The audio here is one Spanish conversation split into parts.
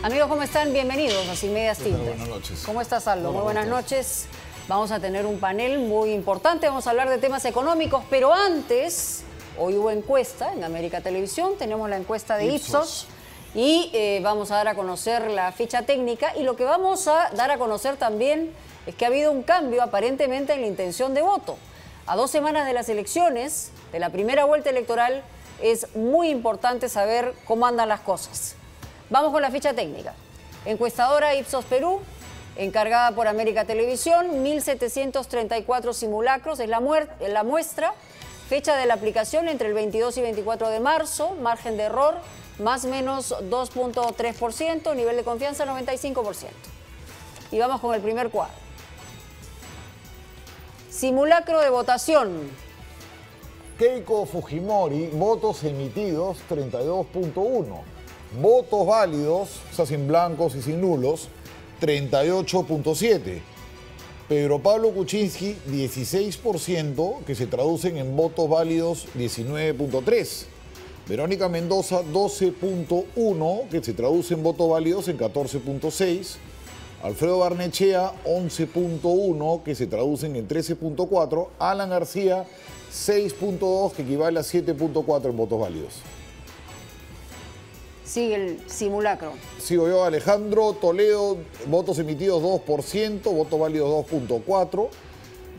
Amigos, ¿cómo están? Bienvenidos a Sin Medias Tintas. Buenas noches. ¿Cómo estás, Aldo? Muy buenas noches. Vamos a tener un panel muy importante, vamos a hablar de temas económicos, pero antes, hoy hubo encuesta en América Televisión, tenemos la encuesta de Ipsos y vamos a dar a conocer la ficha técnica, y lo que vamos a dar a conocer también es que ha habido un cambio aparentemente en la intención de voto. A 2 semanas de las elecciones, de la primera vuelta electoral, es muy importante saber cómo andan las cosas. Vamos con la ficha técnica. Encuestadora Ipsos Perú, encargada por América Televisión, 1.734 simulacros, es la muestra. Fecha de la aplicación entre el 22 y 24 de marzo, margen de error más o menos 2.3%, nivel de confianza 95%. Y vamos con el primer cuadro. Simulacro de votación. Keiko Fujimori, votos emitidos 32.1. Votos válidos, o sea, sin blancos y sin nulos, 38.7. Pedro Pablo Kuczynski, 16%, que se traducen en votos válidos 19.3. Verónica Mendoza, 12.1, que se traduce en votos válidos en 14.6. Alfredo Barnechea, 11.1, que se traducen en 13.4. Alan García, 6.2, que equivale a 7.4 en votos válidos. Sigue el simulacro. Sigo yo. Alejandro Toledo, votos emitidos 2%, votos válidos 2.4.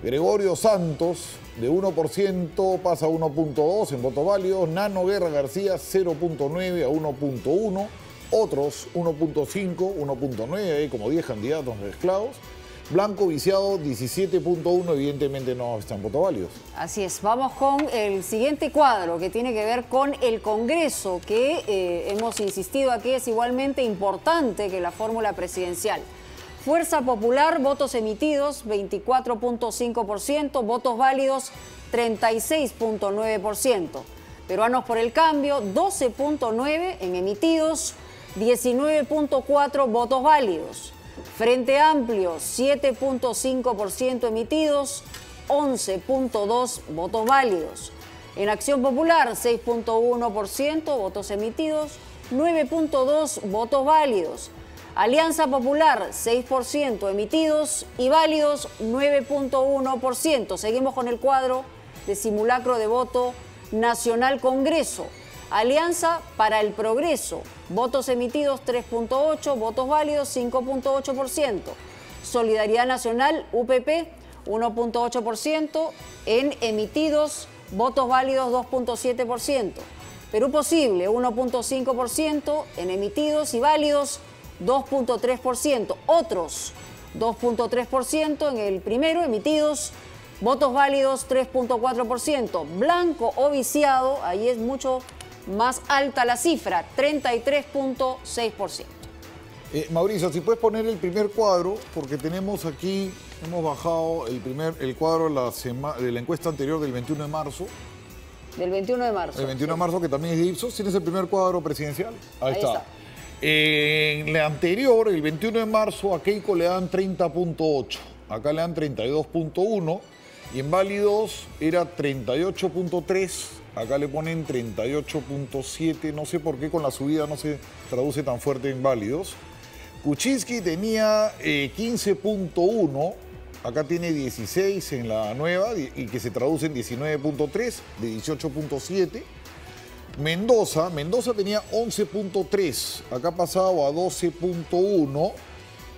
Gregorio Santos, de 1% pasa a 1.2 en votos válidos. Nano Guerra García, 0.9 a 1.1. Otros, 1.5, 1.9, hay como 10 candidatos mezclados. Blanco Viciado, 17.1, evidentemente no están votos válidos. Así es, vamos con el siguiente cuadro que tiene que ver con el Congreso, que hemos insistido aquí es igualmente importante que la fórmula presidencial. Fuerza Popular, votos emitidos 24.5%, votos válidos 36.9%. Peruanos por el Cambio, 12.9% en emitidos, 19.4% votos válidos. Frente Amplio, 7.5% emitidos, 11.2% votos válidos. En Acción Popular, 6.1% votos emitidos, 9.2% votos válidos. Alianza Popular, 6% emitidos y válidos, 9.1%. Seguimos con el cuadro de simulacro de voto Nacional Congreso. Alianza para el Progreso, votos emitidos 3.8, votos válidos 5.8%. Solidaridad Nacional, UPP, 1.8%, en emitidos, votos válidos 2.7%. Perú Posible, 1.5%, en emitidos y válidos 2.3%. Otros, 2.3% en el primero, emitidos, votos válidos 3.4%. Blanco o viciado, ahí es mucho más alta la cifra, 33.6%. Mauricio, si puedes poner el primer cuadro, porque tenemos aquí, hemos bajado el cuadro de la encuesta anterior del 21 de marzo. Del 21 de marzo. El 21 de marzo, que también es de Ipsos. ¿Tienes el primer cuadro presidencial? Ahí está. En la anterior, el 21 de marzo, a Keiko le dan 30.8. Acá le dan 32.1. Y en válidos era 38.3. Acá le ponen 38.7, no sé por qué con la subida no se traduce tan fuerte en válidos. Kuczynski tenía 15.1, acá tiene 16 en la nueva y que se traduce en 19.3, de 18.7. Mendoza tenía 11.3, acá ha pasado a 12.1,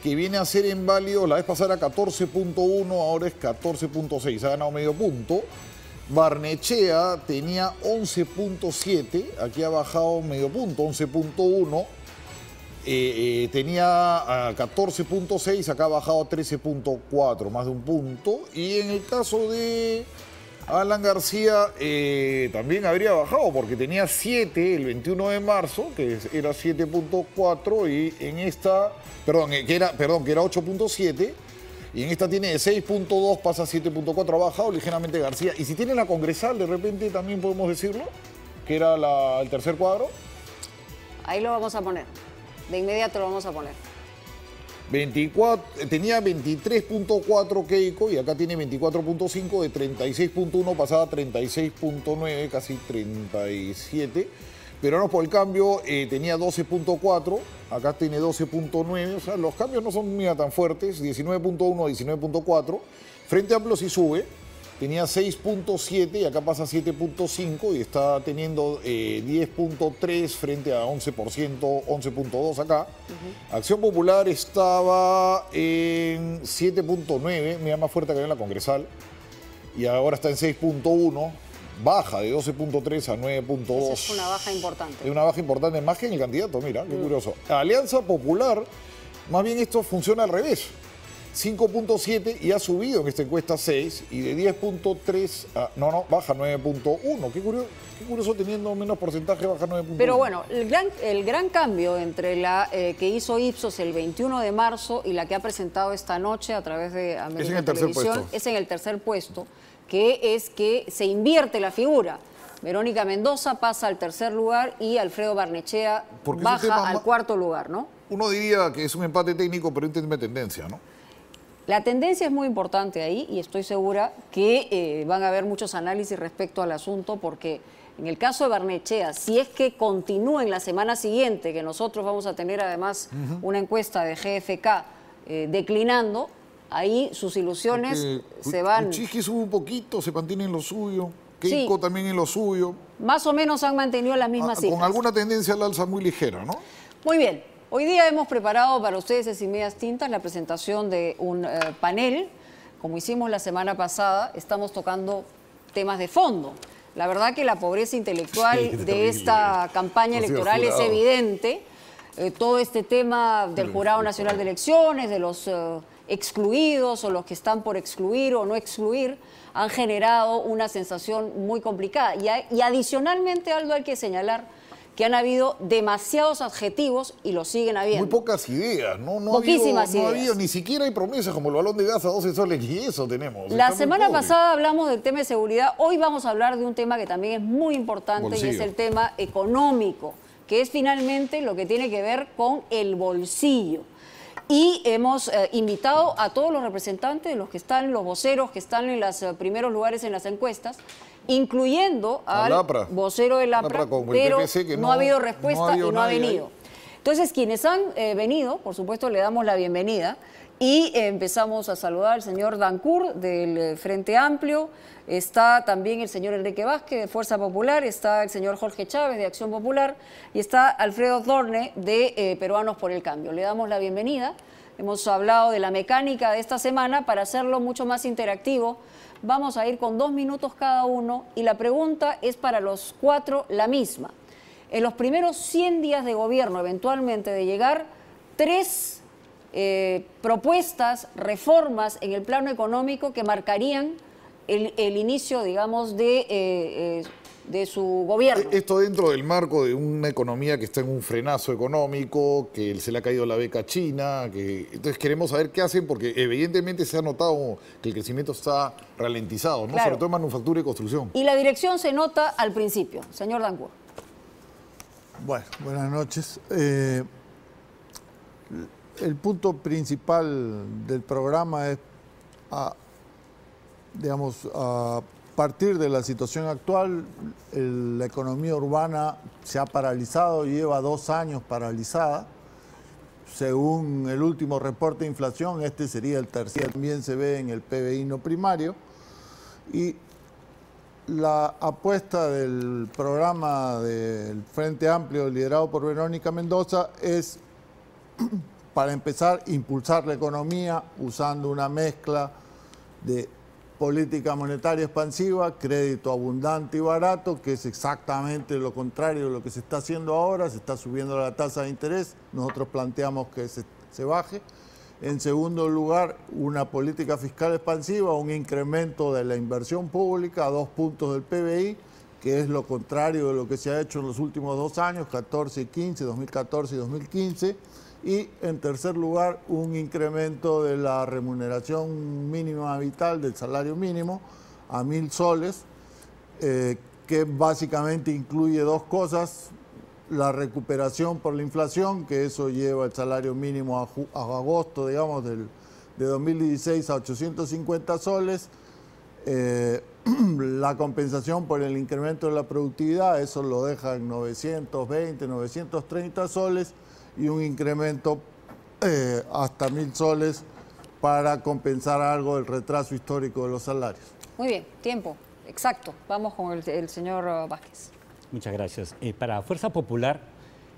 que viene a ser en válido, la vez pasada era 14.1, ahora es 14.6, ha ganado medio punto. Barnechea tenía 11.7, aquí ha bajado medio punto, 11.1. Tenía 14.6, acá ha bajado a 13.4, más de un punto. Y en el caso de Alan García también habría bajado, porque tenía 7 el 21 de marzo, que era 7.4, y en esta, que era 8.7. Y en esta tiene de 6.2, pasa a 7.4, ha bajado ligeramente García. Y si tiene la congresal, de repente también podemos decirlo, que era el tercer cuadro. Ahí lo vamos a poner. De inmediato lo vamos a poner. Tenía 23.4 Keiko y acá tiene 24.5, de 36.1 pasaba a 36.9, casi 37. Peruanos por el Cambio tenía 12.4, acá tiene 12.9, o sea, los cambios no son mira, tan fuertes, 19.1 a 19.4. Frente Amplio sí sube, tenía 6.7 y acá pasa a 7.5 y está teniendo 10.3 frente a 11%, 11.2 acá. Acción Popular estaba en 7.9, mira, más fuerte que en la Congresal, y ahora está en 6.1. Baja de 12.3 a 9.2. Es una baja importante. Es una baja importante, más que en el candidato, mira, qué curioso. Alianza Popular, más bien esto funciona al revés. 5.7 y ha subido en esta encuesta 6 y de 10.3 a... baja 9.1. Qué curioso teniendo menos porcentaje, baja 9.1. Pero bueno, el gran cambio entre la que hizo Ipsos el 21 de marzo y la que ha presentado esta noche a través de América Televisión es en el tercer puesto, que es que se invierte la figura. Verónica Mendoza pasa al tercer lugar y Alfredo Barnechea baja al cuarto lugar, ¿no? Uno diría que es un empate técnico, pero entiende tendencia, ¿no? La tendencia es muy importante ahí y estoy segura que van a haber muchos análisis respecto al asunto, porque en el caso de Barnechea, si es que continúa en la semana siguiente, que nosotros vamos a tener además una encuesta de GFK declinando, ahí sus ilusiones se van... Chisqui sube un poquito, se mantiene en lo suyo, Keiko también en lo suyo. Más o menos han mantenido las mismas cifras. Con alguna tendencia al alza muy ligera, ¿no? Muy bien. Hoy día hemos preparado para ustedes en Sin Medias Tintas la presentación de un panel. Como hicimos la semana pasada, estamos tocando temas de fondo. La verdad que la pobreza intelectual de esta campaña electoral es evidente. Todo este tema del Jurado Nacional de Elecciones, de los excluidos o los que están por excluir o no excluir, han generado una sensación muy complicada. Y adicionalmente, Aldo, hay que señalar que han habido demasiados adjetivos y lo siguen habiendo. Muy pocas ideas, ¿no? Poquísimas ideas. No ha habido, ni siquiera hay promesas como el balón de gas a 12 soles, y eso tenemos. La semana pasada hablamos del tema de seguridad, hoy vamos a hablar de un tema que también es muy importante y es el tema económico, que es finalmente lo que tiene que ver con el bolsillo. Y hemos invitado a todos los representantes, los que están, los voceros que están en los primeros lugares en las encuestas, incluyendo al vocero del APRA, pero no ha habido respuesta y no ha venido. Entonces, quienes han venido, por supuesto, le damos la bienvenida y empezamos a saludar al señor Dancourt del Frente Amplio, está también el señor Enrique Vázquez de Fuerza Popular, está el señor Jorge Chávez de Acción Popular y está Alfredo Dorne de Peruanos por el Cambio. Le damos la bienvenida. Hemos hablado de la mecánica de esta semana para hacerlo mucho más interactivo. Vamos a ir con 2 minutos cada uno y la pregunta es para los 4 la misma. En los primeros 100 días de gobierno, eventualmente de llegar, 3 propuestas, reformas en el plano económico que marcarían el inicio, digamos, de su gobierno. Esto dentro del marco de una economía que está en un frenazo económico, que se le ha caído la beca a China, entonces queremos saber qué hacen, porque evidentemente se ha notado que el crecimiento está ralentizado, ¿no? Claro. Sobre todo en manufactura y construcción. Y la dirección se nota al principio. Señor Dancourt. Bueno, buenas noches. El punto principal del programa es, digamos, a partir de la situación actual, la economía urbana se ha paralizado, lleva 2 años paralizada. Según el último reporte de inflación, este sería el tercer, también se ve en el PBI no primario. Y la apuesta del programa del Frente Amplio liderado por Verónica Mendoza es, para empezar, impulsar la economía usando una mezcla de política monetaria expansiva, crédito abundante y barato, que es exactamente lo contrario de lo que se está haciendo ahora. Se está subiendo la tasa de interés, nosotros planteamos que se baje. En segundo lugar, una política fiscal expansiva, un incremento de la inversión pública a 2 puntos del PBI, que es lo contrario de lo que se ha hecho en los últimos 2 años, 14 y 15, 2014 y 2015. Y en tercer lugar, un incremento de la remuneración mínima vital del salario mínimo a 1.000 soles, que básicamente incluye 2 cosas: la recuperación por la inflación, que eso lleva el salario mínimo a agosto, digamos, de 2016 a 850 soles, La compensación por el incremento de la productividad, eso lo deja en 920, 930 soles y un incremento hasta 1000 soles para compensar algo del retraso histórico de los salarios. Muy bien, tiempo, exacto. Vamos con el señor Vázquez. Muchas gracias. Para Fuerza Popular,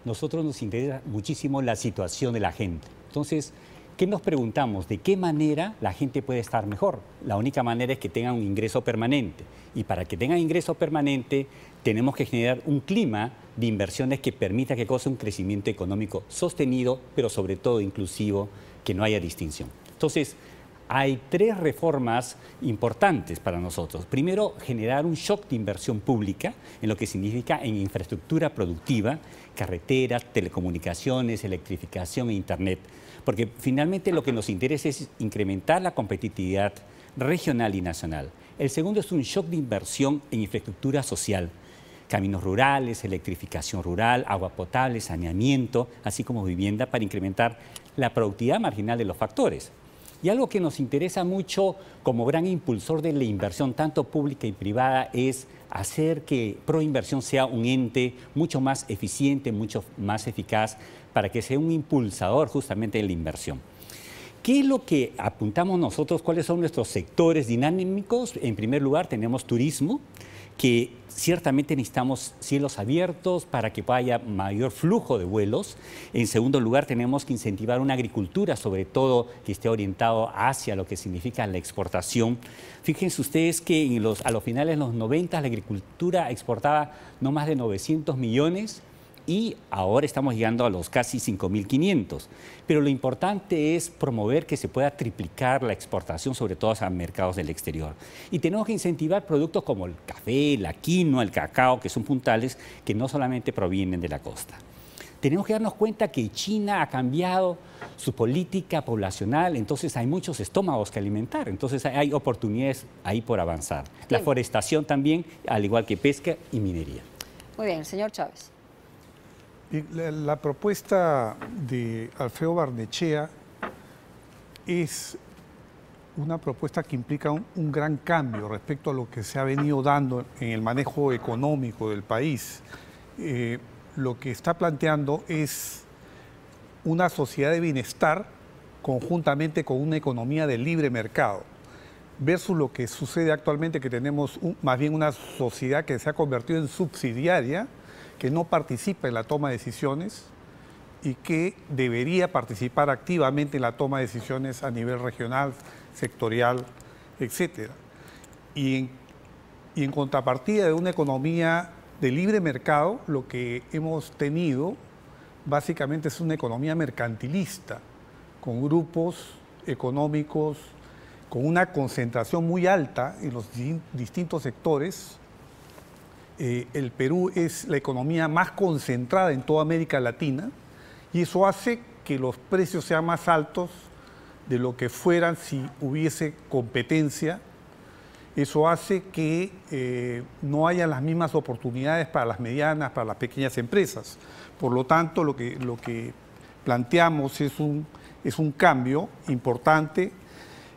nosotros nos interesa muchísimo la situación de la gente. Entonces, ¿qué nos preguntamos? ¿De qué manera la gente puede estar mejor? La única manera es que tengan un ingreso permanente. Y para que tengan ingreso permanente, tenemos que generar un clima de inversiones que permita que cause un crecimiento económico sostenido, pero sobre todo inclusivo, que no haya distinción. Entonces, hay 3 reformas importantes para nosotros. Primero, generar un shock de inversión pública en lo que significa en infraestructura productiva, carreteras, telecomunicaciones, electrificación e Internet. Porque finalmente lo que nos interesa es incrementar la competitividad regional y nacional. El segundo es un shock de inversión en infraestructura social, caminos rurales, electrificación rural, agua potable, saneamiento, así como vivienda para incrementar la productividad marginal de los factores. Y algo que nos interesa mucho como gran impulsor de la inversión, tanto pública y privada, es hacer que Proinversión sea un ente mucho más eficiente, mucho más eficaz, para que sea un impulsador justamente de la inversión. ¿Qué es lo que apuntamos nosotros? ¿Cuáles son nuestros sectores dinámicos? En primer lugar, tenemos turismo, que ciertamente necesitamos cielos abiertos para que haya mayor flujo de vuelos. En segundo lugar, tenemos que incentivar una agricultura, sobre todo que esté orientado hacia lo que significa la exportación. Fíjense ustedes que a los finales de los 90 la agricultura exportaba no más de 900 millones y ahora estamos llegando a los casi 5.500. Pero lo importante es promover que se pueda triplicar la exportación, sobre todo a mercados del exterior. Y tenemos que incentivar productos como el café, la quinoa, el cacao, que son puntales, que no solamente provienen de la costa. Tenemos que darnos cuenta que China ha cambiado su política poblacional, entonces hay muchos estómagos que alimentar, entonces hay oportunidades ahí por avanzar. La forestación también, al igual que pesca y minería. Muy bien, señor Chávez. La propuesta de Alfredo Barnechea es una propuesta que implica un gran cambio respecto a lo que se ha venido dando en el manejo económico del país. Lo que está planteando es una sociedad de bienestar conjuntamente con una economía de libre mercado, versus lo que sucede actualmente, que tenemos más bien una sociedad que se ha convertido en subsidiaria, que no participa en la toma de decisiones y que debería participar activamente en la toma de decisiones a nivel regional, sectorial, etc. Y en contrapartida de una economía de libre mercado, lo que hemos tenido básicamente es una economía mercantilista, con grupos económicos, con una concentración muy alta en los distintos sectores. El Perú es la economía más concentrada en toda América Latina y eso hace que los precios sean más altos de lo que fueran si hubiese competencia. Eso hace que no haya las mismas oportunidades para las medianas, para las pequeñas empresas. Por lo tanto, lo que planteamos es un cambio importante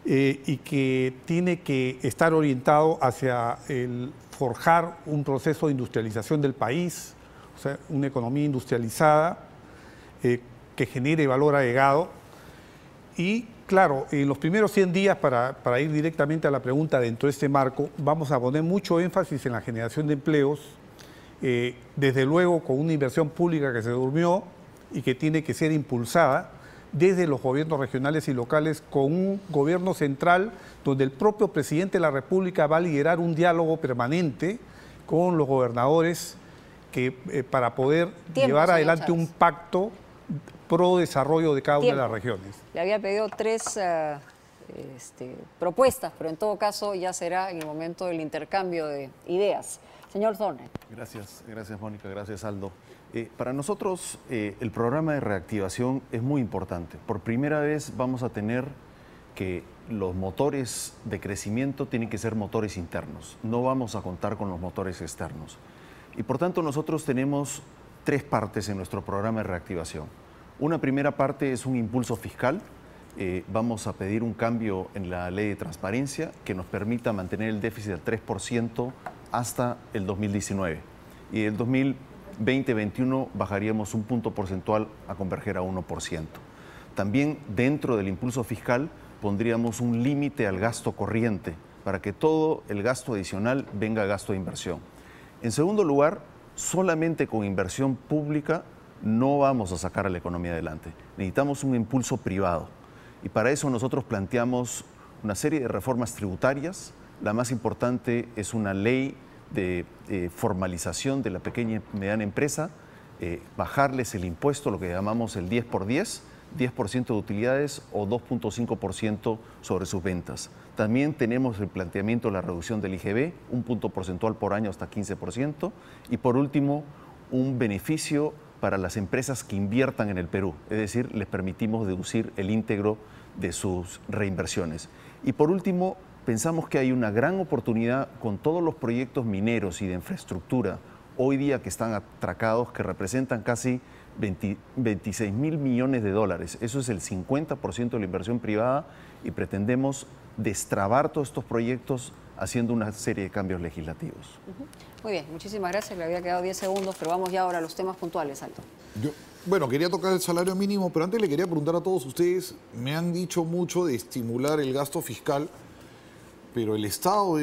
y que tiene que estar orientado hacia el forjar un proceso de industrialización del país, o sea, una economía industrializada que genere valor agregado. Y claro, en los primeros 100 días, para ir directamente a la pregunta dentro de este marco, vamos a poner mucho énfasis en la generación de empleos, desde luego con una inversión pública que se durmió y que tiene que ser impulsada desde los gobiernos regionales y locales, con un gobierno central donde el propio presidente de la República va a liderar un diálogo permanente con los gobernadores para poder llevar adelante un pacto pro desarrollo de cada una de las regiones. Le había pedido 3 propuestas, pero en todo caso ya será en el momento del intercambio de ideas. Señor Zorne. Gracias Mónica, gracias Aldo. Para nosotros el programa de reactivación es muy importante. Por primera vez vamos a tener que los motores de crecimiento tienen que ser motores internos. No vamos a contar con los motores externos. Y por tanto nosotros tenemos 3 partes en nuestro programa de reactivación. Una primera parte es un impulso fiscal vamos a pedir un cambio en la ley de transparencia que nos permita mantener el déficit al 3% hasta el 2019. Y el 2020-21 bajaríamos un punto porcentual a converger a 1%. También dentro del impulso fiscal pondríamos un límite al gasto corriente para que todo el gasto adicional venga a gasto de inversión. En segundo lugar, solamente con inversión pública no vamos a sacar a la economía adelante. Necesitamos un impulso privado. Y para eso nosotros planteamos una serie de reformas tributarias. La más importante es una ley de formalización de la pequeña y mediana empresa, bajarles el impuesto, lo que llamamos el 10 por 10, 10% de utilidades o 2.5% sobre sus ventas. También tenemos el planteamiento de la reducción del IGB, un punto porcentual por año hasta 15%. Y por último, un beneficio para las empresas que inviertan en el Perú, es decir, les permitimos deducir el íntegro de sus reinversiones. Y por último, pensamos que hay una gran oportunidad con todos los proyectos mineros y de infraestructura hoy día que están atracados, que representan casi 26.000 millones de dólares. Eso es el 50% de la inversión privada y pretendemos destrabar todos estos proyectos haciendo una serie de cambios legislativos. Muy bien, muchísimas gracias. Le había quedado 10 segundos, pero vamos ya ahora a los temas puntuales, Aldo. Bueno, quería tocar el salario mínimo, pero antes le quería preguntar a todos ustedes, me han dicho mucho de estimular el gasto fiscal, pero el Estado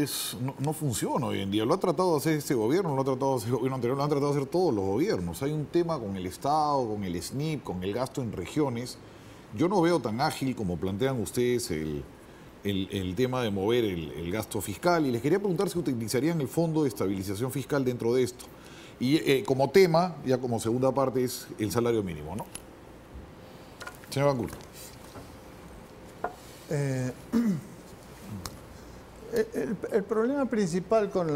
no funciona hoy en día. Lo ha tratado de hacer este gobierno, lo ha tratado de hacer el gobierno anterior, lo han tratado de hacer todos los gobiernos. Hay un tema con el Estado, con el SNIP, con el gasto en regiones. Yo no veo tan ágil como plantean ustedes el tema de mover el gasto fiscal, y les quería preguntar si utilizarían el Fondo de Estabilización Fiscal dentro de esto. Y como tema, ya como segunda parte, es el salario mínimo, ¿no? Señor Bangura. El problema principal con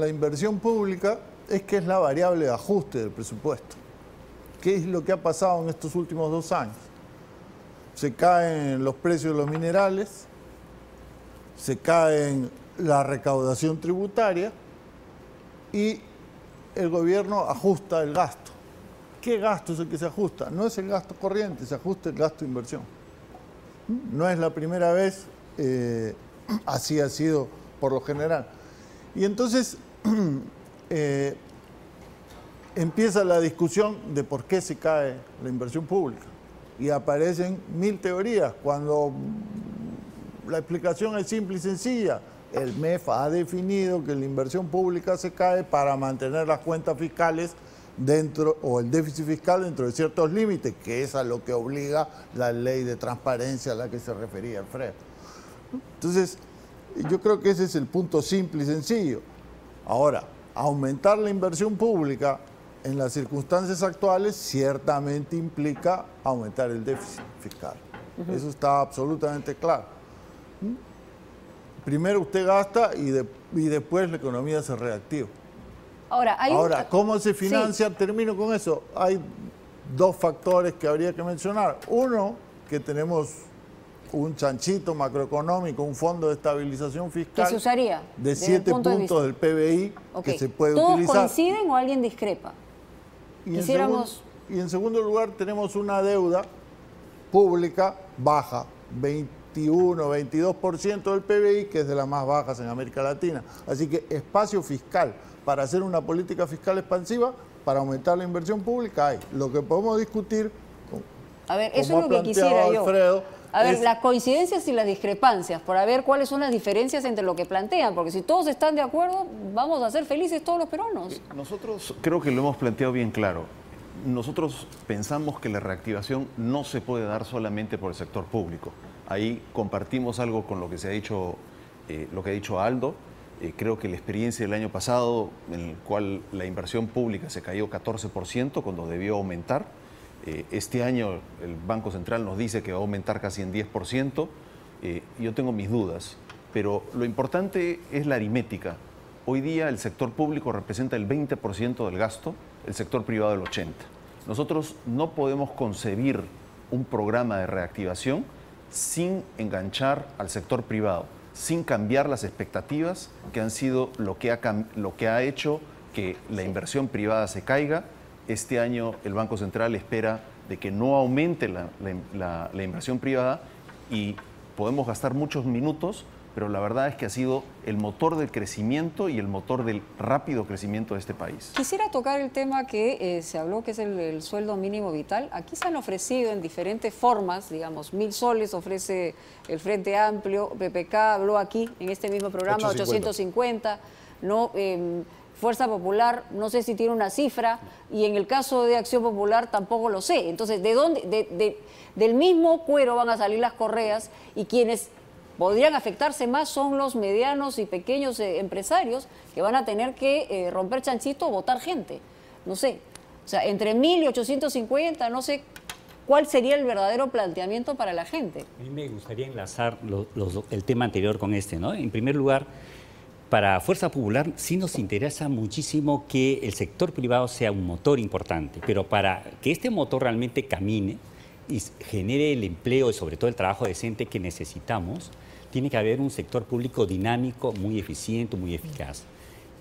la inversión pública es que es la variable de ajuste del presupuesto. ¿Qué es lo que ha pasado en estos últimos 2 años? Se caen los precios de los minerales, se cae la recaudación tributaria y el gobierno ajusta el gasto. ¿Qué gasto es el que se ajusta? No es el gasto corriente, se ajusta el gasto de inversión. No es la primera vez, así ha sido por lo general. Y entonces empieza la discusión de por qué se cae la inversión pública. Y aparecen 1000 teorías, cuando la explicación es simple y sencilla. El MEF ha definido que la inversión pública se cae para mantener las cuentas fiscales dentro, o el déficit fiscal dentro de ciertos límites, que es a lo que obliga la ley de transparencia a la que se refería Alfredo. Entonces, yo creo que ese es el punto simple y sencillo. Ahora, aumentar la inversión pública en las circunstancias actuales ciertamente implica aumentar el déficit fiscal. Eso está absolutamente claro. Primero usted gasta y después la economía se reactiva. Ahora, ¿cómo se financia? Sí. Termino con eso. Hay 2 factores que habría que mencionar. Uno, que tenemos un chanchito macroeconómico, un fondo de estabilización fiscal. ¿Qué se usaría? De 7 puntos del PBI que se puede utilizar. ¿Todos coinciden o alguien discrepa? Y en segundo lugar tenemos una deuda pública baja, 21, 22% del PBI, que es de las más bajas en América Latina. Así que espacio fiscal para hacer una política fiscal expansiva, para aumentar la inversión pública hay. Lo que podemos discutir, a ver, eso es lo que quisiera yo. Alfredo, a ver, las coincidencias y las discrepancias, para ver cuáles son las diferencias entre lo que plantean, porque si todos están de acuerdo, vamos a ser felices todos los peruanos. Nosotros creo que lo hemos planteado bien claro. Nosotros pensamos que la reactivación no se puede dar solamente por el sector público. Ahí compartimos algo con lo que se ha dicho, lo que ha dicho Aldo. Creo que la experiencia del año pasado, en el cual la inversión pública se cayó 14% cuando debió aumentar. Este año el Banco Central nos dice que va a aumentar casi en 10%. Yo tengo mis dudas, pero lo importante es la aritmética. Hoy día el sector público representa el 20% del gasto, el sector privado el 80%. Nosotros no podemos concebir un programa de reactivación sin enganchar al sector privado, sin cambiar las expectativas que han sido lo que ha hecho que la inversión privada se caiga. Este año el Banco Central espera de que no aumente la inversión privada y podemos gastar muchos minutos, pero la verdad es que ha sido el motor del crecimiento y el motor del rápido crecimiento de este país. Quisiera tocar el tema que se habló, que es el sueldo mínimo vital. Aquí se han ofrecido en diferentes formas, digamos, 1.000 soles ofrece el Frente Amplio, PPK habló aquí en este mismo programa, 850, ¿no? Fuerza Popular, no sé si tiene una cifra, y en el caso de Acción Popular tampoco lo sé. Entonces, ¿de dónde? Del mismo cuero van a salir las correas, y quienes podrían afectarse más son los medianos y pequeños empresarios que van a tener que romper chanchito o votar gente. No sé, o sea, entre 1.000 y 850, no sé cuál sería el verdadero planteamiento para la gente. A mí me gustaría enlazar el tema anterior con este, ¿no? En primer lugar, para Fuerza Popular sí nos interesa muchísimo que el sector privado sea un motor importante, pero para que este motor realmente camine y genere el empleo y sobre todo el trabajo decente que necesitamos, tiene que haber un sector público dinámico, muy eficiente, muy eficaz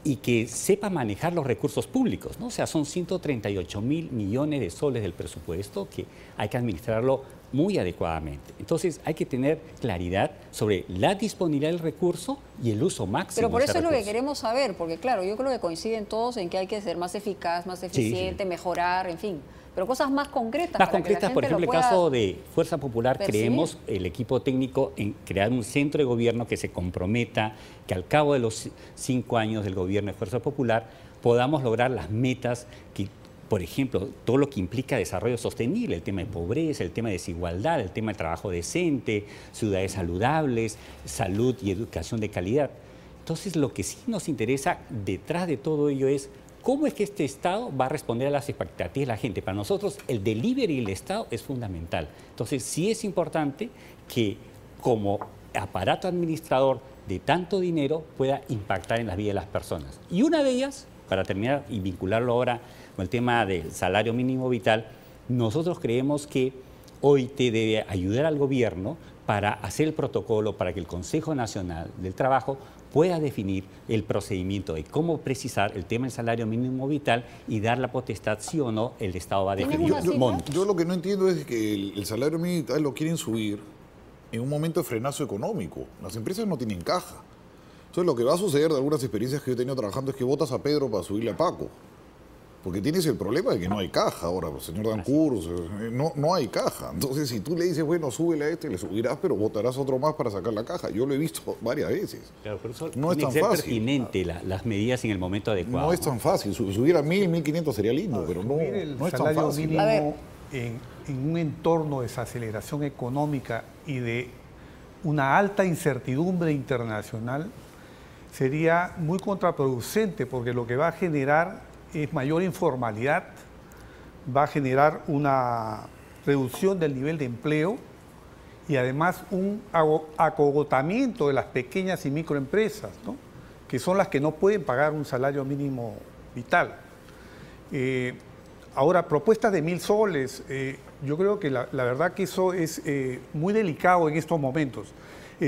y que sepa manejar los recursos públicos, ¿no? O sea, son 138.000 millones de soles del presupuesto que hay que administrarlo muy adecuadamente. Entonces, hay que tener claridad sobre la disponibilidad del recurso y el uso máximo. Pero por de ese eso es lo que recurso. queremos saber, porque claro, yo creo que coinciden todos en que hay que ser más eficaz, más eficiente, mejorar, en fin. Pero cosas más concretas. Más concretas, por ejemplo, el caso de Fuerza Popular, percibir. creemos el equipo técnico en crear un centro de gobierno que se comprometa, que al cabo de los 5 años del gobierno de Fuerza Popular podamos lograr las metas que, por ejemplo, todo lo que implica desarrollo sostenible, el tema de pobreza, el tema de desigualdad, el tema de trabajo decente, ciudades saludables, salud y educación de calidad. Entonces, lo que sí nos interesa detrás de todo ello es cómo es que este Estado va a responder a las expectativas de la gente. Para nosotros, el delivery del Estado es fundamental. Entonces, sí es importante que como aparato administrador de tanto dinero pueda impactar en la vida de las personas. Y una de ellas, para terminar y vincularlo ahora con el tema del salario mínimo vital, nosotros creemos que OIT debe ayudar al gobierno para hacer el protocolo para que el Consejo Nacional del Trabajo pueda definir el procedimiento de cómo precisar el tema del salario mínimo vital y dar la potestad, sí o no, el Estado va a definir montos. Yo lo que no entiendo es que el salario mínimo vital lo quieren subir en un momento de frenazo económico. Las empresas no tienen caja. Entonces lo que va a suceder de algunas experiencias que yo he tenido trabajando es que votas a Pedro para subirle a Paco. Porque tienes el problema de que no hay caja ahora, señor Dancur, no hay caja. Entonces, si tú le dices, bueno, súbele a este, le subirás, pero votarás otro más para sacar la caja. Yo lo he visto varias veces. Claro, pero eso no es tan ser fácil. Pertinente las medidas en el momento adecuado. No es tan fácil. Subir a 1.000, 1.500 sería lindo, pero no es tan fácil. Mínimo en un entorno de desaceleración económica y de una alta incertidumbre internacional sería muy contraproducente, porque lo que va a generar es mayor informalidad, va a generar una reducción del nivel de empleo y además un acogotamiento de las pequeñas y microempresas, ¿no? Que son las que no pueden pagar un salario mínimo vital. Ahora, propuestas de 1.000 soles, yo creo que la verdad que eso es muy delicado en estos momentos.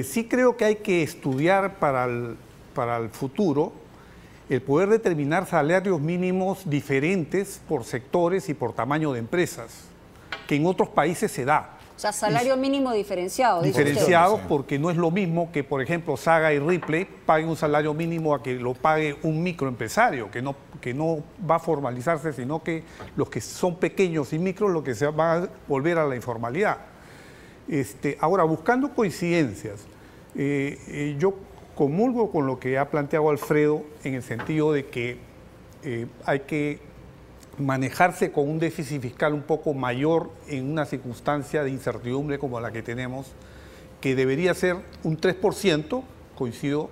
Sí creo que hay que estudiar para el futuro el poder determinar salarios mínimos diferentes por sectores y por tamaño de empresas, que en otros países se da. O sea, salario mínimo diferenciado. Diferenciado porque no es lo mismo que, por ejemplo, Saga y Ripley paguen un salario mínimo a que lo pague un microempresario, que no va a formalizarse, sino que los que son pequeños y micros, lo que se va a volver a la informalidad. Ahora, buscando coincidencias, yo comulgo con lo que ha planteado Alfredo en el sentido de que hay que manejarse con un déficit fiscal un poco mayor en una circunstancia de incertidumbre como la que tenemos, que debería ser un 3%, coincido,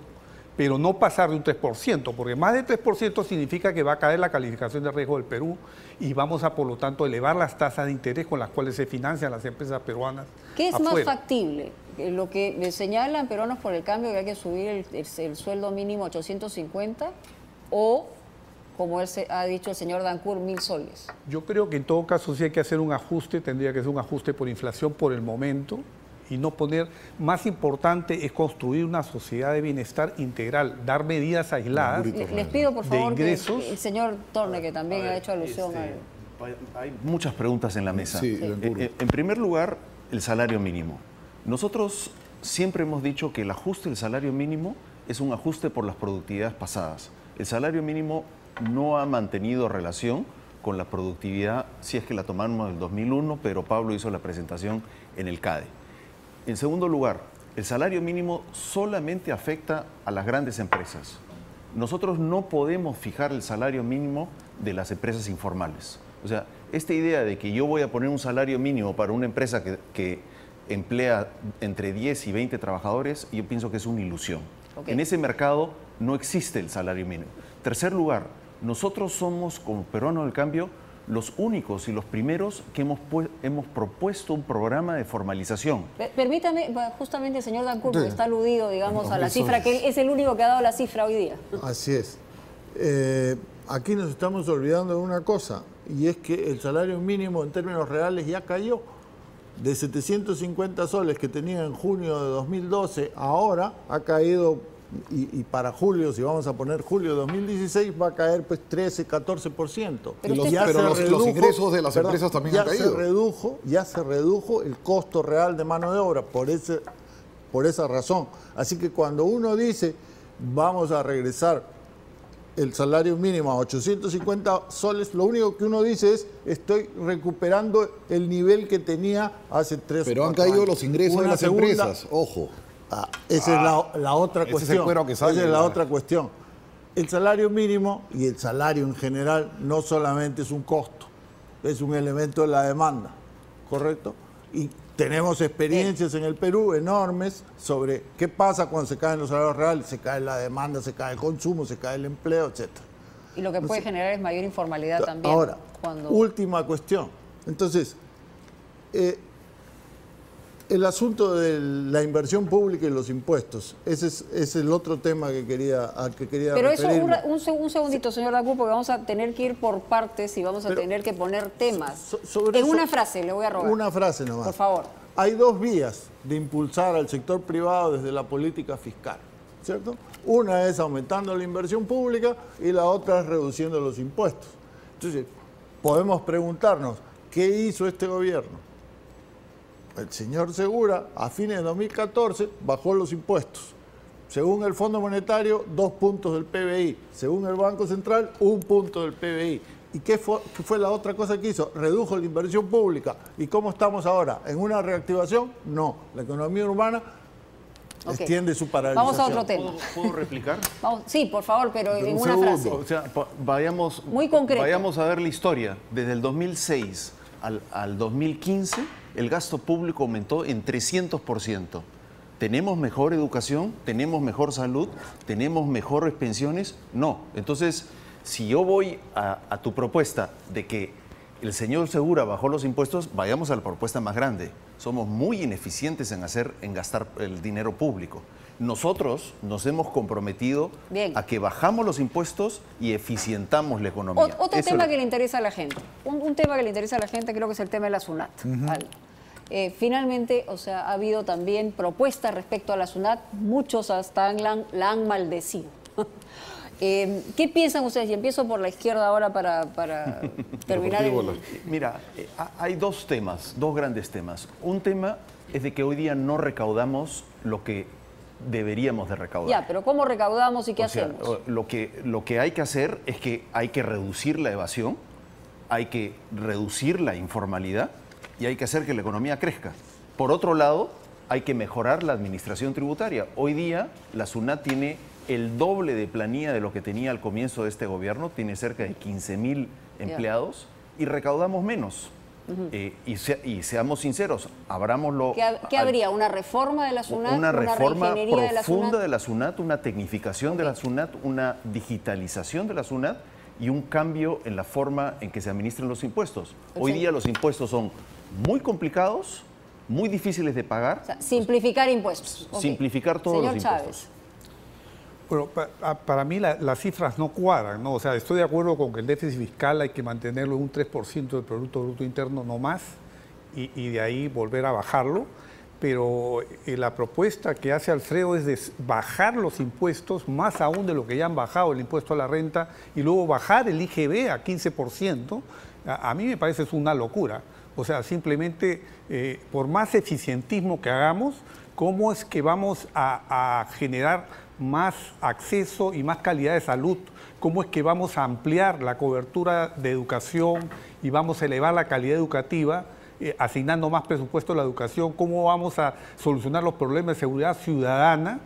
pero no pasar de un 3%, porque más del 3% significa que va a caer la calificación de riesgo del Perú y vamos a, por lo tanto, elevar las tasas de interés con las cuales se financian las empresas peruanas. ¿Qué es afuera. más factible? Lo que me señalan Peruanos por el Cambio, que hay que subir el sueldo mínimo a 850, o, como ha dicho el señor Dancur, 1.000 soles. Yo creo que en todo caso sí hay que hacer un ajuste, tendría que ser un ajuste por inflación por el momento, y no poner, más importante es construir una sociedad de bienestar integral, dar medidas aisladas. Les pido por favor ingresos. que el señor Torne, que también ha hecho alusión al... Hay muchas preguntas en la mesa. Sí. En primer lugar, el salario mínimo. Nosotros siempre hemos dicho que el ajuste del salario mínimo es un ajuste por las productividades pasadas. El salario mínimo no ha mantenido relación con la productividad, si es que la tomamos del 2001, pero Pablo hizo la presentación en el CADE. En segundo lugar, el salario mínimo solamente afecta a las grandes empresas. Nosotros no podemos fijar el salario mínimo de las empresas informales. O sea, esta idea de que yo voy a poner un salario mínimo para una empresa que emplea entre 10 y 20 trabajadores, yo pienso que es una ilusión. Okay. En ese mercado no existe el salario mínimo. Tercer lugar, nosotros somos, como Peruanos del Cambio, los únicos y los primeros que hemos propuesto un programa de formalización. Permítame, justamente, señor Dancourt, porque Sí. está aludido, digamos, No, a la eso cifra, es. que él es el único que ha dado la cifra hoy día. Así es. Aquí nos estamos olvidando de una cosa, y es que el salario mínimo en términos reales ya cayó. De 750 soles que tenía en junio de 2012, ahora ha caído, y para julio, si vamos a poner julio de 2016, va a caer pues 13, 14%. Pero Los Ya ingresos de las empresas también han caído. Ya se redujo el costo real de mano de obra por esa razón. Así que cuando uno dice vamos a regresar el salario mínimo a 850 soles, lo único que uno dice es estoy recuperando el nivel que tenía hace 3 o 4 años. Pero han caído los ingresos de Una las segunda- empresas, ojo. Esa es la otra ese es el cuestión. cuero que sale, Esa es la ¿verdad? otra cuestión. El salario mínimo y el salario en general no solamente es un costo, es un elemento de la demanda, ¿correcto? Y tenemos experiencias en el Perú enormes sobre qué pasa cuando se caen los salarios reales. Se cae la demanda, se cae el consumo, se cae el empleo, etc. Y lo que puede generar es mayor informalidad también. Ahora, cuando... última cuestión. Entonces, el asunto de la inversión pública y los impuestos, ese es el otro tema al que quería Pero eso, referirme. un segundito, señor Dancourt, porque vamos a tener que ir por partes y vamos a tener que poner temas. Sobre En eso- una frase, le voy a rogar. Una frase nomás. Por favor. Hay dos vías de impulsar al sector privado desde la política fiscal, ¿cierto? Una es aumentando la inversión pública y la otra es reduciendo los impuestos. Entonces, podemos preguntarnos, ¿qué hizo este gobierno? El señor Segura, a fines de 2014, bajó los impuestos. Según el Fondo Monetario, 2 puntos del PBI. Según el Banco Central, 1 punto del PBI. ¿Y qué fue la otra cosa que hizo? Redujo la inversión pública. ¿Y cómo estamos ahora? ¿En una reactivación? No. La economía urbana Ok. extiende su paralización. Vamos a otro tema. ¿Puedo replicar? Sí, por favor, pero en un una segundo. frase. O sea, vayamos, Muy concreto. Vayamos a ver la historia. Desde el 2006 al 2015, el gasto público aumentó en 300%. ¿Tenemos mejor educación? ¿Tenemos mejor salud? ¿Tenemos mejores pensiones? No. Entonces, si yo voy a tu propuesta de que el señor Segura bajó los impuestos, vayamos a la propuesta más grande. Somos muy ineficientes en gastar el dinero público. Nosotros nos hemos comprometido Bien. a que bajamos los impuestos y eficientamos la economía. Otro Eso tema es- que le interesa a la gente. Un tema que le interesa a la gente creo que es el tema de la SUNAT. Vale. Finalmente, o sea, ha habido también propuestas respecto a la SUNAT. Muchos hasta la han maldecido. ¿Qué piensan ustedes? Y empiezo por la izquierda ahora para terminar. Mira, hay dos temas, dos grandes temas. Un tema es de que hoy día no recaudamos lo que deberíamos de recaudar. Ya, pero ¿cómo recaudamos y qué O sea, hacemos? lo que hay que hacer es que hay que reducir la evasión, hay que reducir la informalidad y hay que hacer que la economía crezca. Por otro lado, hay que mejorar la administración tributaria. Hoy día la SUNAT tiene el doble de planilla de lo que tenía al comienzo de este gobierno, tiene cerca de 15.000 empleados y recaudamos menos. Y seamos sinceros, abrámoslo. ¿Qué habría? ¿Una reforma de la SUNAT? Una reforma reingeniería de la profunda SUNAT? de la SUNAT, una tecnificación de la SUNAT, una digitalización de la SUNAT y un cambio en la forma en que se administran los impuestos. Hoy día los impuestos son muy complicados, muy difíciles de pagar. O sea, simplificar impuestos. Ok. Simplificar todos Señor los Chávez. impuestos. Bueno, para mí las cifras no cuadran, ¿no? O sea, estoy de acuerdo con que el déficit fiscal hay que mantenerlo en un 3% del Producto Bruto Interno no más y de ahí volver a bajarlo, pero la propuesta que hace Alfredo es de bajar los impuestos, más aún de lo que ya han bajado el impuesto a la renta, y luego bajar el IGB a 15%, a mí me parece es una locura. O sea, simplemente, por más eficientismo que hagamos, ¿cómo es que vamos a generar más acceso y más calidad de salud? ¿Cómo es que vamos a ampliar la cobertura de educación y vamos a elevar la calidad educativa? Asignando más presupuesto a la educación, cómo vamos a solucionar los problemas de seguridad ciudadana,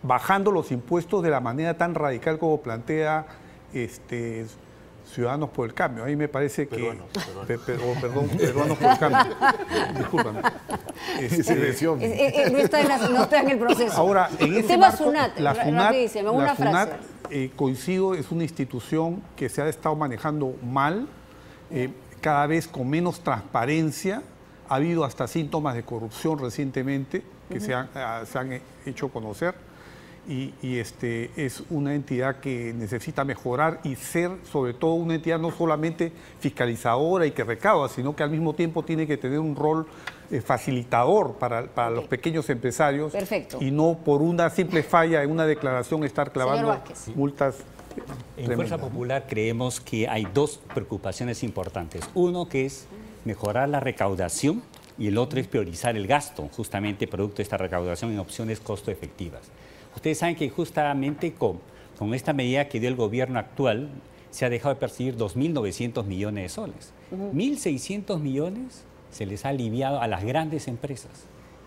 bajando los impuestos de la manera tan radical como plantea Ciudadanos por el Cambio. A mí me parece que... Peruanos por el Cambio. Discúlpame. No está en el proceso. Ahora, en ese tema marco, SUNAT, la SUNAT, coincido, es una institución que se ha estado manejando mal, cada vez con menos transparencia. Ha habido hasta síntomas de corrupción recientemente que se han hecho conocer, y es una entidad que necesita mejorar y ser sobre todo una entidad no solamente fiscalizadora y que recauda, sino que al mismo tiempo tiene que tener un rol facilitador para los pequeños empresarios. Perfecto. Y no por una simple falla en una declaración estar clavando multas. En Fuerza Popular creemos que hay dos preocupaciones importantes. Uno que es mejorar la recaudación y el otro es priorizar el gasto, justamente producto de esta recaudación en opciones costo efectivas. Ustedes saben que justamente con esta medida que dio el gobierno actual se ha dejado de percibir 2.900 millones de soles. 1.600 millones se les ha aliviado a las grandes empresas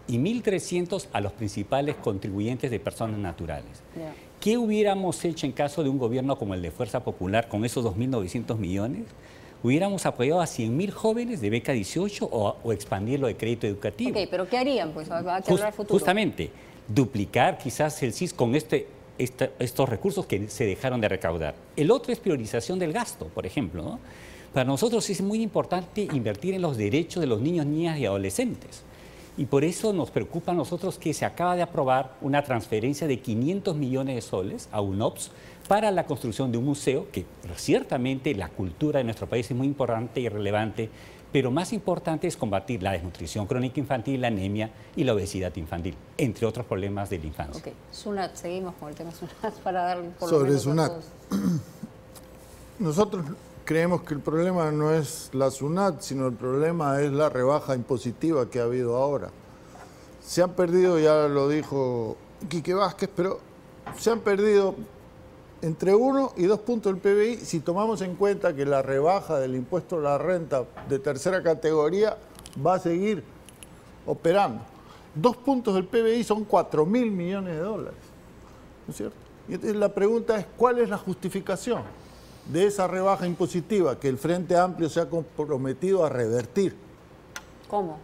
y 1.300 a los principales contribuyentes de personas naturales. Yeah. ¿Qué hubiéramos hecho en caso de un gobierno como el de Fuerza Popular con esos 2.900 millones? Hubiéramos apoyado a 100.000 jóvenes de beca 18 o expandir lo de crédito educativo. Ok, pero ¿qué harían? Pues va a quedar al futuro. Justamente, duplicar quizás el CIS con estos recursos que se dejaron de recaudar. El otro es priorización del gasto, por ejemplo, ¿no? Para nosotros es muy importante invertir en los derechos de los niños, niñas y adolescentes. Y por eso nos preocupa a nosotros que se acaba de aprobar una transferencia de 500 millones de soles a UNOPS para la construcción de un museo, que ciertamente la cultura de nuestro país es muy importante y relevante, pero más importante es combatir la desnutrición crónica infantil, la anemia y la obesidad infantil, entre otros problemas de la infancia. Ok, SUNAT, seguimos con el tema SUNAT para dar por sobre lo menos SUNAT. a todos. Nosotros creemos que el problema no es la SUNAT, sino el problema es la rebaja impositiva que ha habido ahora. Se han perdido, ya lo dijo Quique Vázquez, pero se han perdido entre 1 y 2 puntos del PBI si tomamos en cuenta que la rebaja del impuesto a la renta de tercera categoría va a seguir operando. 2 puntos del PBI son 4.000 millones de dólares, ¿no es cierto? Y entonces la pregunta es, ¿cuál es la justificación de esa rebaja impositiva que el Frente Amplio se ha comprometido a revertir? ¿Cómo?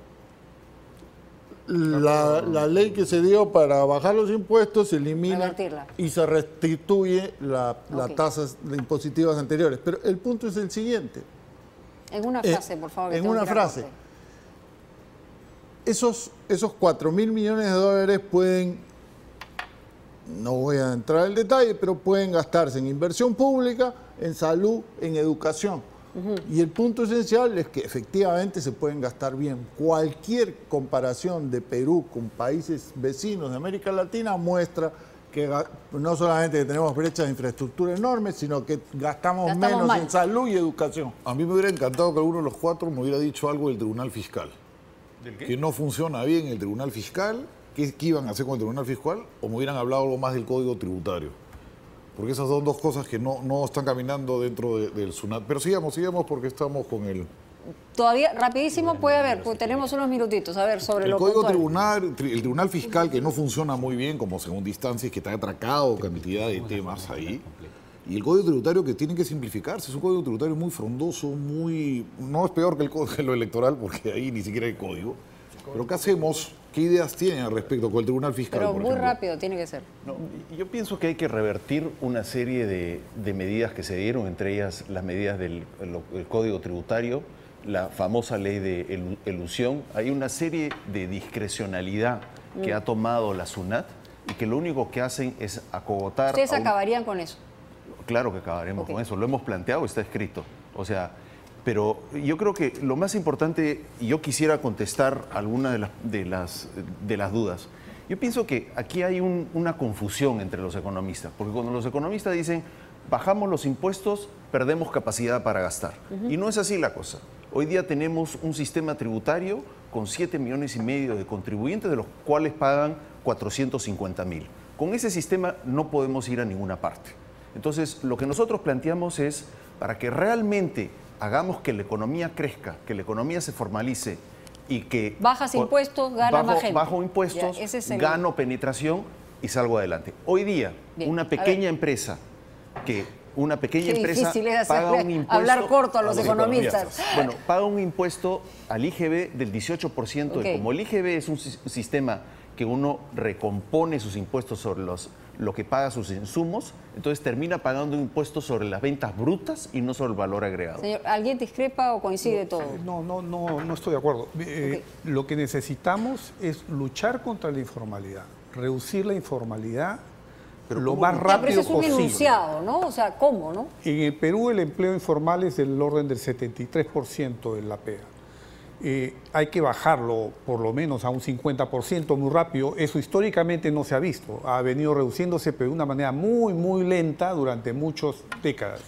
La ley que se dio para bajar los impuestos se elimina Revertirla. y se restituye las tasas impositivas anteriores. Pero el punto es el siguiente. En una frase, por favor. En una frase. Esos 4.000 millones de dólares pueden, no voy a entrar en detalle, pero pueden gastarse en inversión pública, en salud, en educación. Y el punto esencial es que efectivamente se pueden gastar bien. Cualquier comparación de Perú con países vecinos de América Latina muestra que no solamente tenemos brechas de infraestructura enormes, sino que gastamos menos en salud y educación. A mí me hubiera encantado que alguno de los cuatro me hubiera dicho algo del Tribunal Fiscal. ¿Del qué? Que no funciona bien el Tribunal Fiscal, qué iban a hacer con el Tribunal Fiscal, o me hubieran hablado algo más del Código Tributario. Porque esas son dos cosas que no están caminando dentro del SUNAT. Pero sigamos porque estamos con el... Todavía, rapidísimo, puede haber, pues tenemos unos minutitos. A ver, sobre el lo Código puntual. el Tribunal Fiscal, que no funciona muy bien como segunda instancia, que está atracado cantidad de temas ahí. Y el Código Tributario que tiene que simplificarse. Es un Código Tributario muy frondoso, no es peor que el Código Electoral, porque ahí ni siquiera hay código. Pero ¿qué hacemos? ¿Qué ideas tienen al respecto con el Tribunal Fiscal, Pero por muy ejemplo? rápido tiene que ser. No, yo pienso que hay que revertir una serie de medidas que se dieron, entre ellas las medidas del Código Tributario, la famosa ley de elusión. Hay una serie de discrecionalidad que ha tomado la SUNAT y que lo único que hacen es acogotar... ¿Ustedes acabarían con eso? Claro que acabaremos con eso, lo hemos planteado, está escrito. O sea, Pero yo creo que lo más importante, y yo quisiera contestar alguna de las dudas. Yo pienso que aquí hay una confusión entre los economistas, porque cuando los economistas dicen bajamos los impuestos, perdemos capacidad para gastar. Y no es así la cosa. Hoy día tenemos un sistema tributario con 7,5 millones de contribuyentes, de los cuales pagan 450,000. Con ese sistema no podemos ir a ninguna parte. Entonces, lo que nosotros planteamos es, para que realmente hagamos que la economía crezca, que la economía se formalice y que... Bajas impuestos, gana más gente. Bajo impuestos, gano penetración y salgo adelante. Hoy día, una pequeña empresa paga un impuesto... Hablar corto a los economistas. Bueno, paga un impuesto al IGB del 18%. Y como el IGB es un sistema que uno recompone sus impuestos sobre lo que paga sus insumos, entonces termina pagando un impuesto sobre las ventas brutas y no sobre el valor agregado. Señor, ¿alguien discrepa o coincide todo? No estoy de acuerdo. Lo que necesitamos es luchar contra la informalidad, reducir la informalidad lo más rápido posible. Pero eso es un enunciado, ¿no? O sea, ¿cómo, no? En el Perú el empleo informal es del orden del 73% de la PEA. Hay que bajarlo por lo menos a un 50% muy rápido. Eso históricamente no se ha visto. Ha venido reduciéndose, pero de una manera muy, muy lenta durante muchas décadas.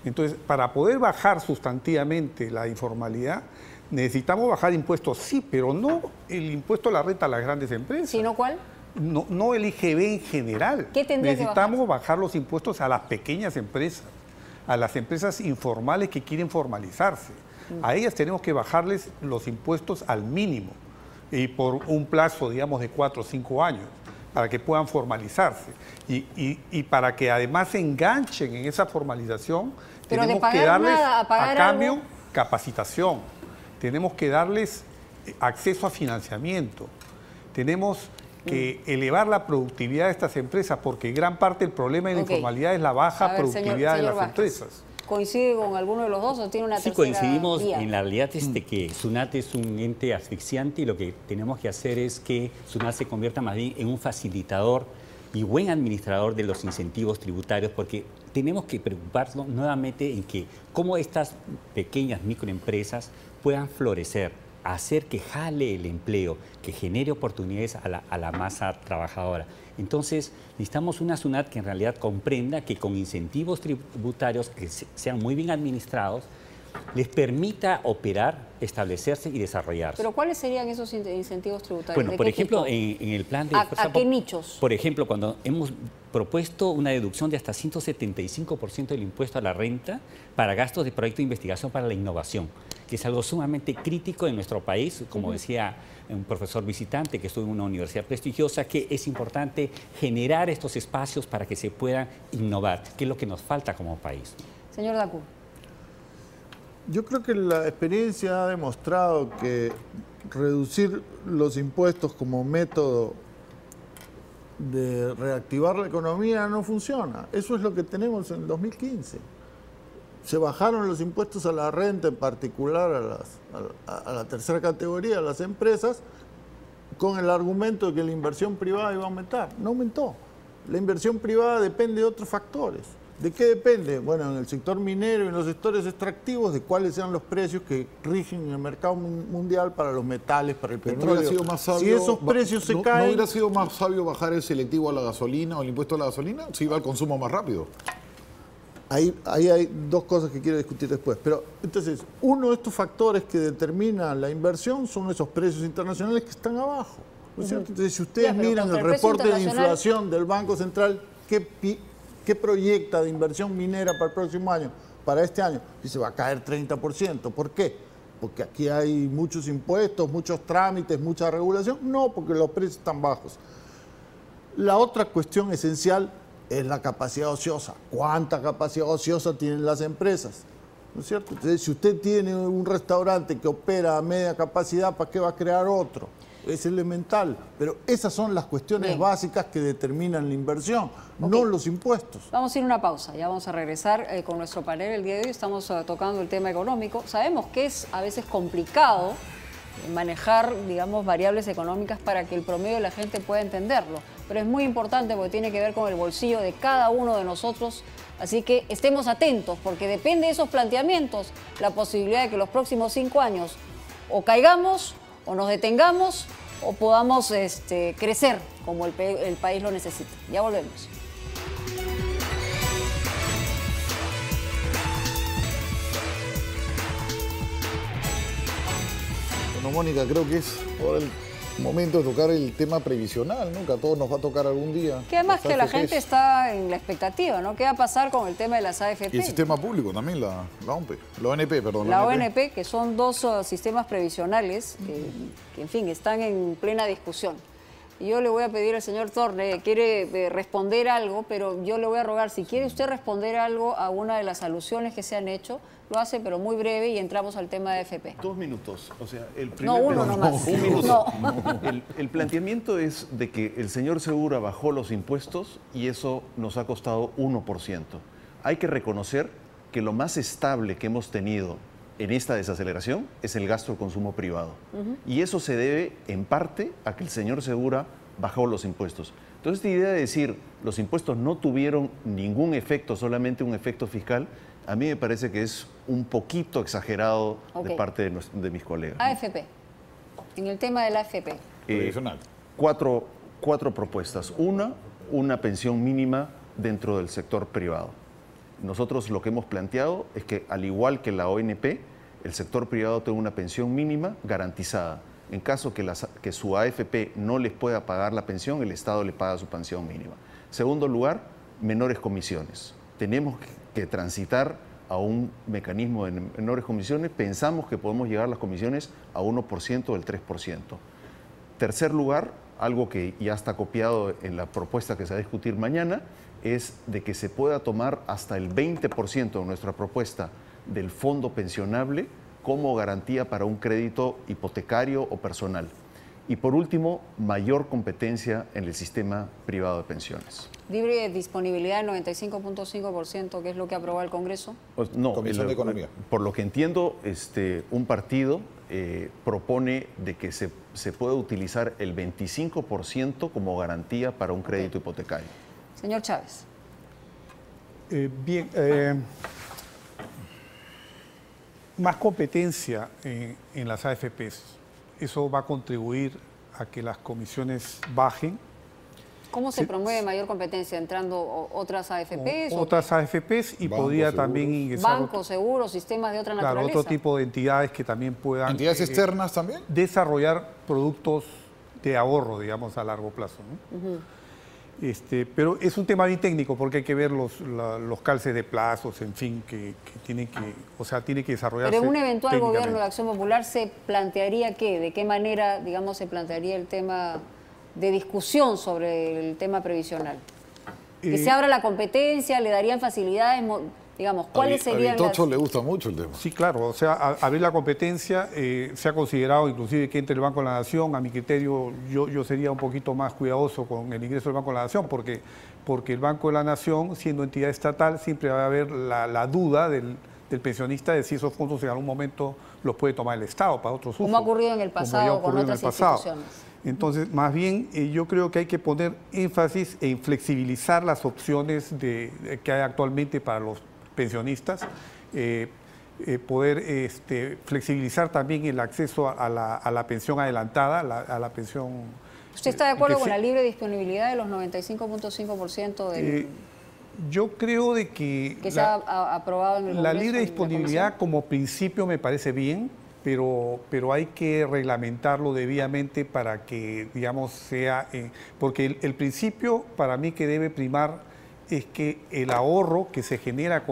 Entonces, para poder bajar sustantivamente la informalidad, necesitamos bajar impuestos, sí, pero no el impuesto a la renta a las grandes empresas. ¿Sino cuál? No el IGB en general. ¿Qué tendría Necesitamos bajar los impuestos a las pequeñas empresas, a las empresas informales que quieren formalizarse. A ellas tenemos que bajarles los impuestos al mínimo y por un plazo, digamos, de 4 o 5 años para que puedan formalizarse y para que además se enganchen en esa formalización. Pero tenemos que darles a cambio capacitación, tenemos que darles acceso a financiamiento, tenemos que elevar la productividad de estas empresas porque gran parte del problema de la informalidad es la baja productividad de las empresas. ¿Coincide con alguno de los dos o tiene una tercera coincidimos vía? en la realidad que SUNAT es un ente asfixiante y lo que tenemos que hacer es que SUNAT se convierta más bien en un facilitador y buen administrador de los incentivos tributarios, porque tenemos que preocuparnos nuevamente en que cómo estas pequeñas microempresas puedan florecer, hacer que jale el empleo, que genere oportunidades a la masa trabajadora. Entonces, necesitamos una SUNAT que en realidad comprenda que con incentivos tributarios que sean muy bien administrados, les permita operar, establecerse y desarrollarse. ¿Pero cuáles serían esos incentivos tributarios? Bueno, por ejemplo, en el plan de... ¿A qué nichos? Por ejemplo, cuando hemos propuesto una deducción de hasta 175% del impuesto a la renta para gastos de proyecto de investigación para la innovación, que es algo sumamente crítico en nuestro país, como decía un profesor visitante que estuvo en una universidad prestigiosa, que es importante generar estos espacios para que se puedan innovar, que es lo que nos falta como país. Señor Dacú. Yo creo que la experiencia ha demostrado que reducir los impuestos como método de reactivar la economía no funciona. Eso es lo que tenemos en 2015. Se bajaron los impuestos a la renta, en particular a la tercera categoría, a las empresas, con el argumento de que la inversión privada iba a aumentar. No aumentó. La inversión privada depende de otros factores. ¿De qué depende? Bueno, en el sector minero y en los sectores extractivos, de cuáles sean los precios que rigen en el mercado mundial para los metales, para el petróleo. ¿No hubiera sido más sabio, si esos precios se caen... ¿No hubiera sido más sabio bajar el selectivo a la gasolina o el impuesto a la gasolina? Si iba al consumo más rápido. Ahí hay dos cosas que quiero discutir después. Pero entonces, uno de estos factores que determina la inversión son esos precios internacionales que están abajo, ¿no es cierto? Entonces, si ustedes miran el reporte de inflación del Banco Central, ¿qué proyecta de inversión minera para el próximo año? Para este año, dice va a caer 30%. ¿Por qué? Porque aquí hay muchos impuestos, muchos trámites, mucha regulación. No, porque los precios están bajos. La otra cuestión esencial es la capacidad ociosa. ¿Cuánta capacidad ociosa tienen las empresas? ¿No es cierto? Entonces, si usted tiene un restaurante que opera a media capacidad, ¿para qué va a crear otro? Es elemental, pero esas son las cuestiones básicas que determinan la inversión, no los impuestos. Vamos a ir a una pausa, ya vamos a regresar con nuestro panel el día de hoy. Estamos tocando el tema económico. Sabemos que es a veces complicado manejar, digamos, variables económicas para que el promedio de la gente pueda entenderlo, pero es muy importante porque tiene que ver con el bolsillo de cada uno de nosotros Así que estemos atentos, porque depende de esos planteamientos la posibilidad de que los próximos 5 años o caigamos o nos detengamos o podamos crecer como el país lo necesita. Ya volvemos. Bueno, Mónica, creo que es ahora el momento de tocar el tema previsional, ¿no? Que a todos nos va a tocar algún día. Que además que la gente está en la expectativa, ¿no? ¿Qué va a pasar con el tema de las AFP? Y el sistema público también, la ONP, la ONP, perdón. La ONP, que son dos sistemas previsionales que, en fin, están en plena discusión. Y yo le voy a pedir al señor Thorne, quiere responder algo, pero yo le voy a rogar, si quiere usted responder algo a una de las alusiones que se han hecho, lo hace, pero muy breve, y entramos al tema de AFP. 2 minutos. O sea, el No, uno nomás. Un minuto. No. El planteamiento es de que el señor Segura bajó los impuestos y eso nos ha costado 1%. Hay que reconocer que lo más estable que hemos tenido en esta desaceleración es el gasto de consumo privado. Y eso se debe, en parte, a que el señor Segura bajó los impuestos. Entonces, esta idea de decir los impuestos no tuvieron ningún efecto, solamente un efecto fiscal, a mí me parece que es un poquito exagerado de parte de mis colegas. AFP. En el tema de la AFP. Previsional. Cuatro propuestas. Una pensión mínima dentro del sector privado. Nosotros lo que hemos planteado es que, al igual que la ONP, el sector privado tenga una pensión mínima garantizada. En caso que su AFP no les pueda pagar la pensión, el Estado le paga su pensión mínima. Segundo lugar, menores comisiones. Tenemos que transitar a un mecanismo de menores comisiones. Pensamos que podemos llegar las comisiones a 1% del 3%. Tercer lugar, algo que ya está copiado en la propuesta que se va a discutir mañana, es de que se pueda tomar hasta el 20% de nuestra propuesta del fondo pensionable como garantía para un crédito hipotecario o personal. Y por último, mayor competencia en el sistema privado de pensiones. Libre disponibilidad del 95.5%, que es lo que aprobó el Congreso. No, Comisión de Economía. Por lo que entiendo, un partido propone de que se pueda utilizar el 25% como garantía para un crédito hipotecario. Señor Chávez. Más competencia en las AFPs. Eso va a contribuir a que las comisiones bajen. ¿Cómo se promueve mayor competencia? ¿Entrando otras AFPs? Otras AFPs y Bancos, podría seguros. también ingresar... Bancos, seguros, sistemas de otra Claro, naturaleza. otro tipo de entidades que también puedan... ¿Entidades externas también? Desarrollar productos de ahorro, digamos, a largo plazo, ¿no? Pero es un tema bien técnico porque hay que ver los calces de plazos, en fin, que tienen que, o sea, tiene que desarrollarse. Pero en un eventual gobierno de técnicamente. Acción Popular, ¿se plantearía qué? ¿De qué manera, digamos, se plantearía el tema de discusión sobre el tema previsional? Que se abra la competencia, le darían facilidades, digamos, ¿cuáles serían las...? A Vitocho le gusta mucho el tema. Sí, claro, o sea, abrir la competencia, se ha considerado inclusive que entre el Banco de la Nación. A mi criterio, yo sería un poquito más cuidadoso con el ingreso del Banco de la Nación, porque el Banco de la Nación, siendo entidad estatal, siempre va a haber la duda del pensionista de si esos fondos en algún momento los puede tomar el Estado para otros usos. Como ha ocurrido en el pasado como ya con ocurrió en el otras pasado. instituciones. Entonces, más bien, yo creo que hay que poner énfasis en flexibilizar las opciones que hay actualmente para los pensionistas, poder flexibilizar también el acceso a la pensión adelantada, a la pensión... ¿Usted está de acuerdo con la libre disponibilidad de los 95.5% del... Yo creo de que se ha aprobado en el Congreso? La libre disponibilidad como principio me parece bien, pero hay que reglamentarlo debidamente para que, digamos, sea... porque el principio para mí que debe primar es que el ahorro que se genera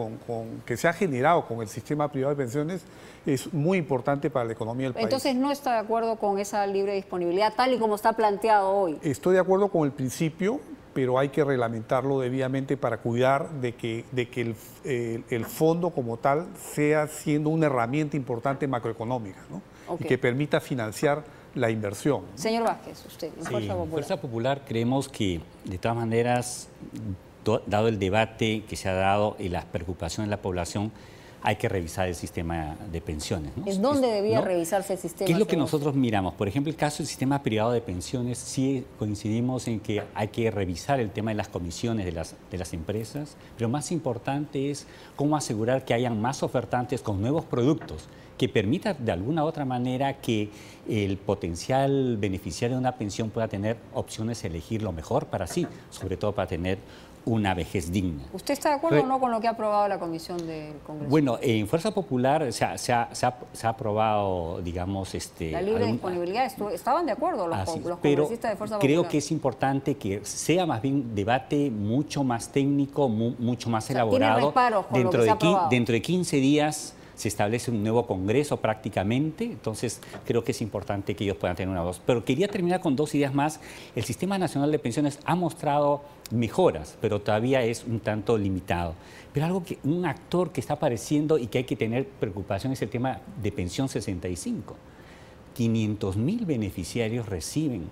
que se ha generado con el sistema privado de pensiones es muy importante para la economía del país. Entonces, ¿no está de acuerdo con esa libre disponibilidad tal y como está planteado hoy? Estoy de acuerdo con el principio, pero hay que reglamentarlo debidamente para cuidar de que el fondo como tal sea siendo una herramienta importante macroeconómica, ¿no? Okay. Y que permita financiar la inversión, ¿no? Señor Vázquez, usted, en Fuerza Popular. En Fuerza Popular creemos que, de todas maneras, dado el debate que se ha dado y las preocupaciones de la población, hay que revisar el sistema de pensiones, ¿no? ¿En dónde debía ¿no? revisarse el sistema? ¿Qué es lo que según nosotros miramos? Por ejemplo, el caso del sistema privado de pensiones, sí coincidimos en que hay que revisar el tema de las comisiones de las empresas, pero más importante es cómo asegurar que hayan más ofertantes con nuevos productos que permita de alguna u otra manera que el potencial beneficiario de una pensión pueda tener opciones de elegir lo mejor para sí, sobre todo para tener una vejez digna. ¿Usted está de acuerdo o no con lo que ha aprobado la Comisión del Congreso? Bueno, en Fuerza Popular se ha aprobado, digamos... la libre disponibilidad, estaban de acuerdo los congresistas de Fuerza Popular. Creo que es importante que sea más bien debate mucho más técnico, mucho más elaborado. ¿Tiene reparos con lo que se ha aprobado? Dentro de 15 días se establece un nuevo Congreso prácticamente, entonces creo que es importante que ellos puedan tener una voz. Pero quería terminar con 2 ideas más. El Sistema Nacional de Pensiones ha mostrado mejoras, pero todavía es un tanto limitado. Pero un actor que está apareciendo y que hay que tener preocupación es el tema de Pensión 65. 500.000 beneficiarios reciben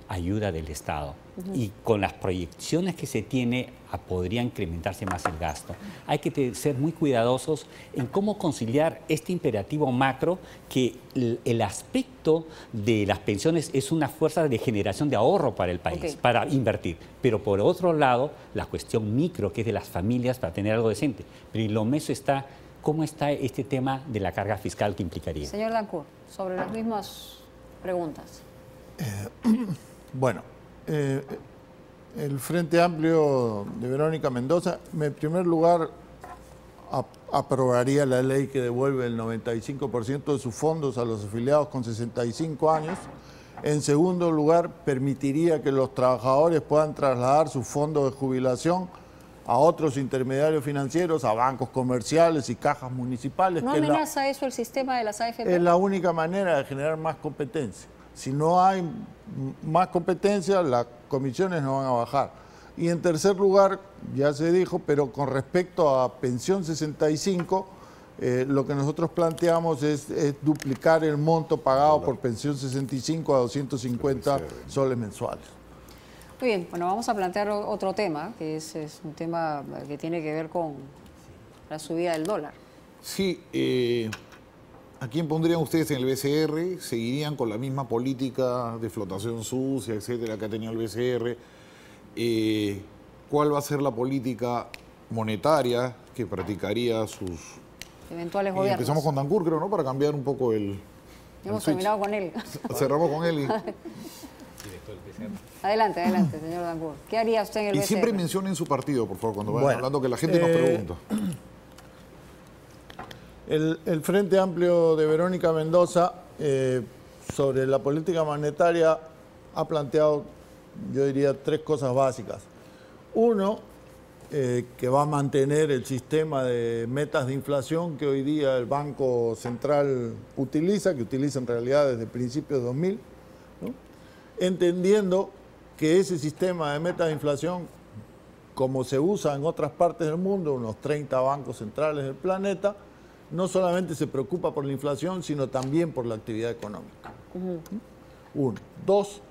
ayuda del Estado. Y con las proyecciones que se tiene, podría incrementarse más el gasto. Hay que ser muy cuidadosos en cómo conciliar este imperativo macro, que el aspecto de las pensiones es una fuerza de generación de ahorro para el país, para invertir. Pero por otro lado, la cuestión micro, que es de las familias, para tener algo decente. Pero en lo meso está, ¿cómo está este tema de la carga fiscal que implicaría? Señor Dancourt, sobre las mismas preguntas. Bueno, el Frente Amplio de Verónica Mendoza, en primer lugar, aprobaría la ley que devuelve el 95% de sus fondos a los afiliados con 65 años. En segundo lugar, permitiría que los trabajadores puedan trasladar sus fondos de jubilación a otros intermediarios financieros, a bancos comerciales y cajas municipales. ¿No amenaza eso el sistema de las AFP? Es la única manera de generar más competencia. Si no hay más competencia, las comisiones no van a bajar. Y en tercer lugar, ya se dijo, pero con respecto a Pensión 65, lo que nosotros planteamos es duplicar el monto pagado por Pensión 65 a 250 soles mensuales. Muy bien, bueno, vamos a plantear otro tema, que es un tema que tiene que ver con la subida del dólar. Sí, ¿a quién pondrían ustedes en el BCR? ¿Seguirían con la misma política de flotación sucia, etcétera, que ha tenido el BCR? ¿Cuál va a ser la política monetaria que practicaría sus eventuales gobiernos? Empezamos con Dancourt, creo, ¿no? Para cambiar un poco el Hemos terminado con él. Cerramos con él. Adelante, señor Dancourt. ¿Qué haría usted en el BCR? Y siempre mencionen su partido, por favor, cuando vayan hablando, que la gente nos pregunta. El Frente Amplio de Verónica Mendoza, sobre la política monetaria, ha planteado, yo diría, 3 cosas básicas. Uno, que va a mantener el sistema de metas de inflación que hoy día el Banco Central utiliza, que utiliza en realidad desde principios de 2000, ¿no? Entendiendo que ese sistema de metas de inflación, como se usa en otras partes del mundo, unos 30 bancos centrales del planeta, no solamente se preocupa por la inflación, sino también por la actividad económica. Uno. 2,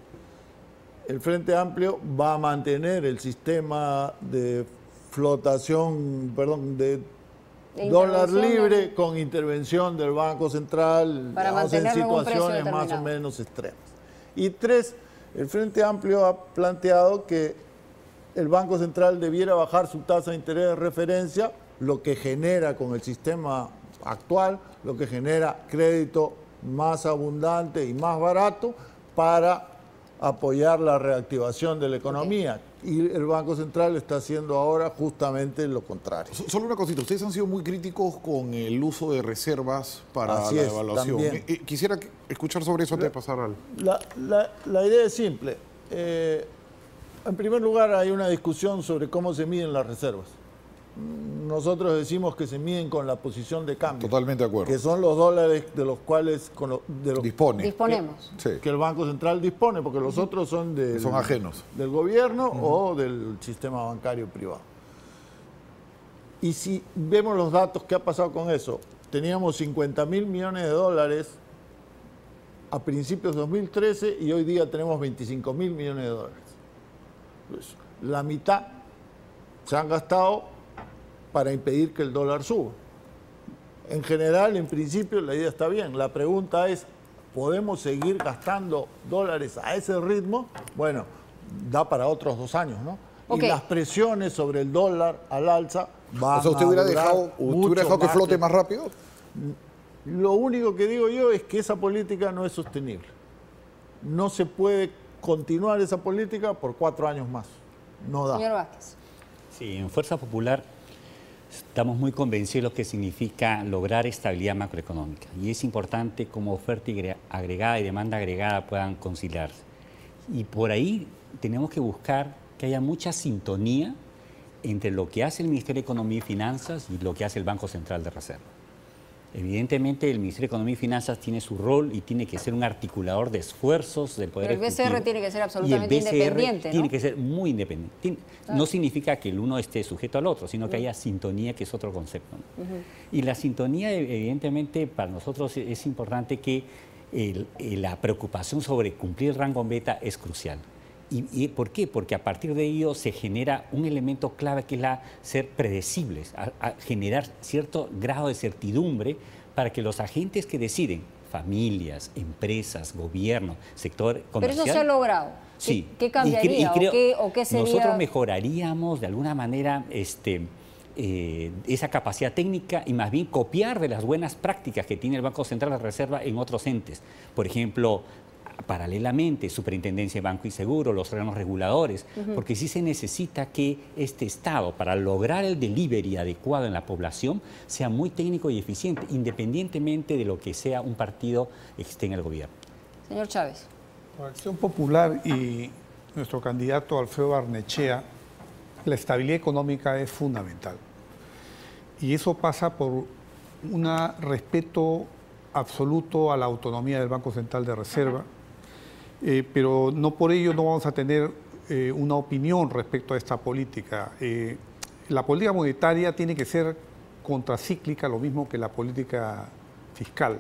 el Frente Amplio va a mantener el sistema de flotación, de dólar libre con intervención del Banco Central en situaciones más o menos extremas. Y 3, el Frente Amplio ha planteado que el Banco Central debiera bajar su tasa de interés de referencia, lo que genera con el sistema actual, lo que genera crédito más abundante y más barato para apoyar la reactivación de la economía. Y el Banco Central está haciendo ahora justamente lo contrario. Solo una cosita, ustedes han sido muy críticos con el uso de reservas para la devaluación. Quisiera escuchar sobre eso antes de pasar al... La idea es simple. En primer lugar, hay una discusión sobre cómo se miden las reservas. Nosotros decimos que se miden con la posición de cambio. Totalmente de acuerdo. Que son los dólares de los cuales disponemos. Que el Banco Central dispone, porque los otros son ajenos. Del gobierno o del sistema bancario privado. Y si vemos los datos, ¿qué ha pasado con eso? Teníamos 50.000 millones de dólares a principios de 2013 y hoy día tenemos 25.000 millones de dólares. Pues, la mitad se han gastado para impedir que el dólar suba. En general, en principio, la idea está bien. La pregunta es, ¿podemos seguir gastando dólares a ese ritmo? Bueno, da para otros 2 años, ¿no? Okay. Y las presiones sobre el dólar al alza van O sea, ¿usted hubiera a durar dejado que flote más rápido? Lo único que digo yo es que esa política no es sostenible. No se puede continuar esa política por 4 años más. No da. Señor Vázquez. Sí, en Fuerza Popular estamos muy convencidos de lo que significa lograr estabilidad macroeconómica. Y es importante cómo oferta agregada y demanda agregada puedan conciliarse. Y por ahí tenemos que buscar que haya mucha sintonía entre lo que hace el Ministerio de Economía y Finanzas y lo que hace el Banco Central de Reserva. Evidentemente, el Ministerio de Economía y Finanzas tiene su rol y tiene que ser un articulador de esfuerzos del Poder Ejecutivo. Pero el BCR tiene que ser absolutamente independiente, ¿no? Tiene que ser muy independiente. No significa que el uno esté sujeto al otro, sino que haya sintonía, que es otro concepto, ¿no? Y la sintonía, evidentemente, para nosotros es importante que la preocupación sobre cumplir el rango beta es crucial. ¿Y por qué? Porque a partir de ello se genera un elemento clave que es ser predecibles, a generar cierto grado de certidumbre para que los agentes que deciden, familias, empresas, gobierno, sector comercial... Pero eso se ha logrado. Sí. ¿Qué cambiaría o qué sería? Nosotros mejoraríamos de alguna manera esa capacidad técnica y más bien copiar de las buenas prácticas que tiene el Banco Central de Reserva en otros entes. Por ejemplo, paralelamente, Superintendencia de Banco y Seguro, los órganos reguladores, porque sí se necesita que este Estado, para lograr el delivery adecuado en la población, sea muy técnico y eficiente, independientemente de lo que sea un partido que esté en el gobierno. Señor Chávez. Por Acción Popular y nuestro candidato Alfredo Barnechea, la estabilidad económica es fundamental. Y eso pasa por un respeto absoluto a la autonomía del Banco Central de Reserva, pero no por ello no vamos a tener una opinión respecto a esta política. La política monetaria tiene que ser contracíclica, lo mismo que la política fiscal,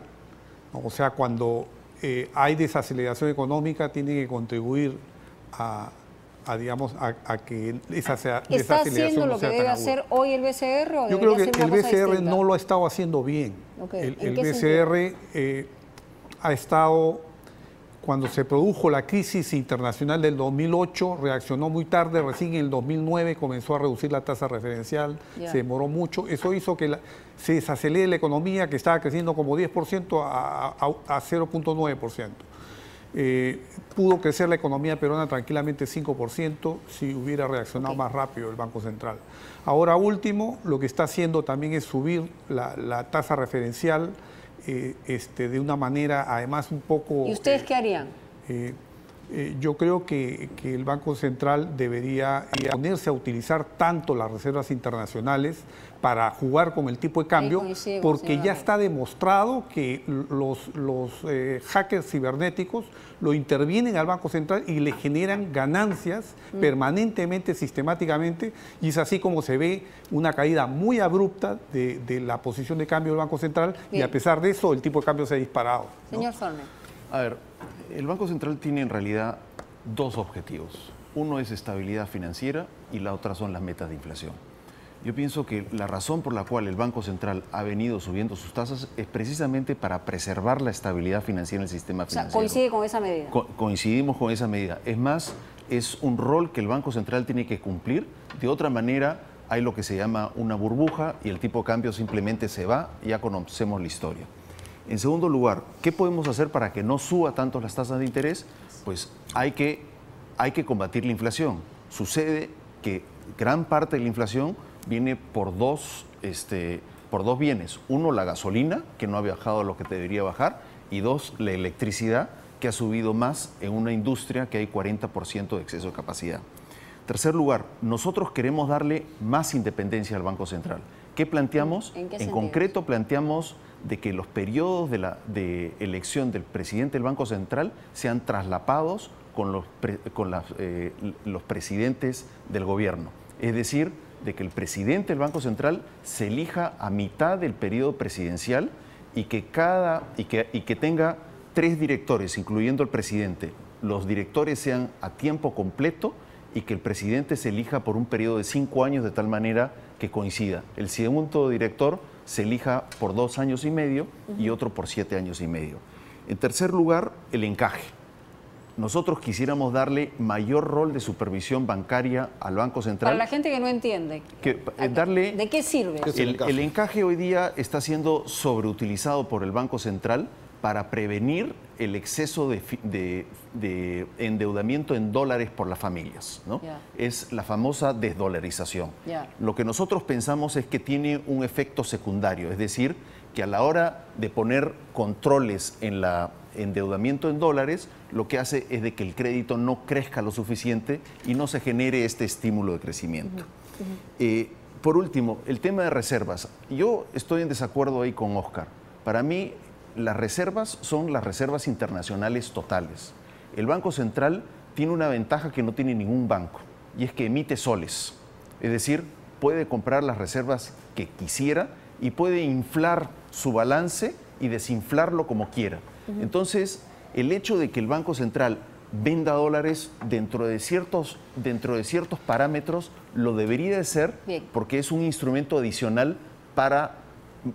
¿no? O sea, cuando hay desaceleración económica, tiene que contribuir a que esa desaceleración ¿Está haciendo lo que debe hacer hoy el BCR? ¿O yo creo que el BCR distinta? no lo ha estado haciendo bien. Okay. El BCR ha estado, cuando se produjo la crisis internacional del 2008, reaccionó muy tarde, recién en el 2009 comenzó a reducir la tasa referencial, se demoró mucho. Eso hizo que se desacelere la economía, que estaba creciendo como 10% a 0.9%. Pudo crecer la economía peruana tranquilamente 5% si hubiera reaccionado más rápido el Banco Central. Ahora último, lo que está haciendo también es subir la tasa referencial de una manera además un poco... ¿Y ustedes qué harían? Yo creo que el Banco Central debería ponerse a utilizar tanto las reservas internacionales para jugar con el tipo de cambio, porque ya está demostrado que los hackers cibernéticos lo intervienen al Banco Central y le generan ganancias permanentemente, sistemáticamente, y es así como se ve una caída muy abrupta de la posición de cambio del Banco Central. Bien. Y a pesar de eso el tipo de cambio se ha disparado, ¿no? Señor Forner. A ver, el Banco Central tiene en realidad 2 objetivos. Uno es estabilidad financiera y la otra son las metas de inflación. Yo pienso que la razón por la cual el Banco Central ha venido subiendo sus tasas es precisamente para preservar la estabilidad financiera en el sistema financiero. O sea, ¿coincide con esa medida? Coincidimos con esa medida. Es más, es un rol que el Banco Central tiene que cumplir. De otra manera, hay lo que se llama una burbuja y el tipo de cambio simplemente se va y ya conocemos la historia. En segundo lugar, ¿qué podemos hacer para que no suba tanto las tasas de interés? Pues hay que combatir la inflación. Sucede que gran parte de la inflación viene por dos bienes. Uno, la gasolina, que no ha bajado a lo que debería bajar, y 2, la electricidad, que ha subido más en una industria que hay 40% de exceso de capacidad. Tercer lugar, nosotros queremos darle más independencia al Banco Central. ¿Qué planteamos? En concreto planteamos de que los periodos de elección del presidente del Banco Central sean traslapados con los presidentes del gobierno. Es decir, de que el presidente del Banco Central se elija a mitad del periodo presidencial y que tenga 3 directores, incluyendo el presidente. Los directores sean a tiempo completo y que el presidente se elija por un periodo de 5 años de tal manera que coincida. El segundo director se elija por 2 años y medio y otro por 7 años y medio. En tercer lugar, el encaje. Nosotros quisiéramos darle mayor rol de supervisión bancaria al Banco Central. Para la gente que no entiende, ¿de qué sirve? El encaje hoy día está siendo sobreutilizado por el Banco Central para prevenir el exceso de endeudamiento en dólares por las familias, ¿no? Es la famosa desdolarización. Lo que nosotros pensamos es que tiene un efecto secundario, es decir, que a la hora de poner controles en la endeudamiento en dólares, lo que hace es de que el crédito no crezca lo suficiente y no se genere este estímulo de crecimiento. Por último, el tema de reservas. Yo estoy en desacuerdo ahí con Oscar. Para mí, las reservas son las reservas internacionales totales. El Banco Central tiene una ventaja que no tiene ningún banco, y es que emite soles. Es decir, puede comprar las reservas que quisiera y puede inflar su balance y desinflarlo como quiera. Entonces, el hecho de que el Banco Central venda dólares dentro de ciertos parámetros lo debería de ser, porque es un instrumento adicional para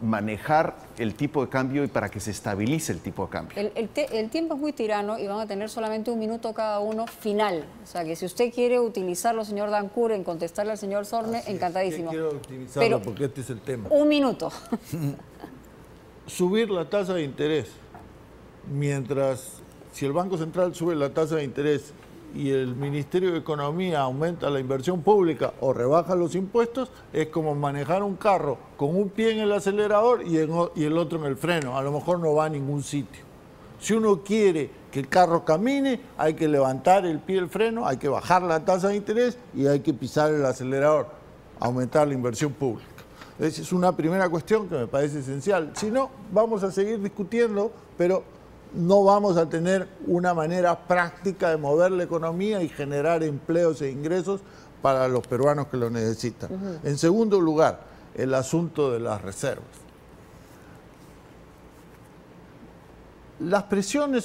manejar el tipo de cambio y para que se estabilice el tipo de cambio. El tiempo es muy tirano y van a tener solamente 1 minuto cada uno final. O sea que si usted quiere utilizarlo, señor Dancourt, en contestarle al señor Sorne, encantadísimo. Quiero utilizarlo porque este es el tema. 1 minuto. Subir la tasa de interés. Mientras, si el Banco Central sube la tasa de interés y el Ministerio de Economía aumenta la inversión pública o rebaja los impuestos, es como manejar un carro con un pie en el acelerador y el otro en el freno. A lo mejor no va a ningún sitio. Si uno quiere que el carro camine, hay que levantar el pie del freno, hay que bajar la tasa de interés y hay que pisar el acelerador, aumentar la inversión pública. Esa es una primera cuestión que me parece esencial. Si no, vamos a seguir discutiendo, pero no vamos a tener una manera práctica de mover la economía y generar empleos e ingresos para los peruanos que lo necesitan. En segundo lugar, el asunto de las reservas. Las presiones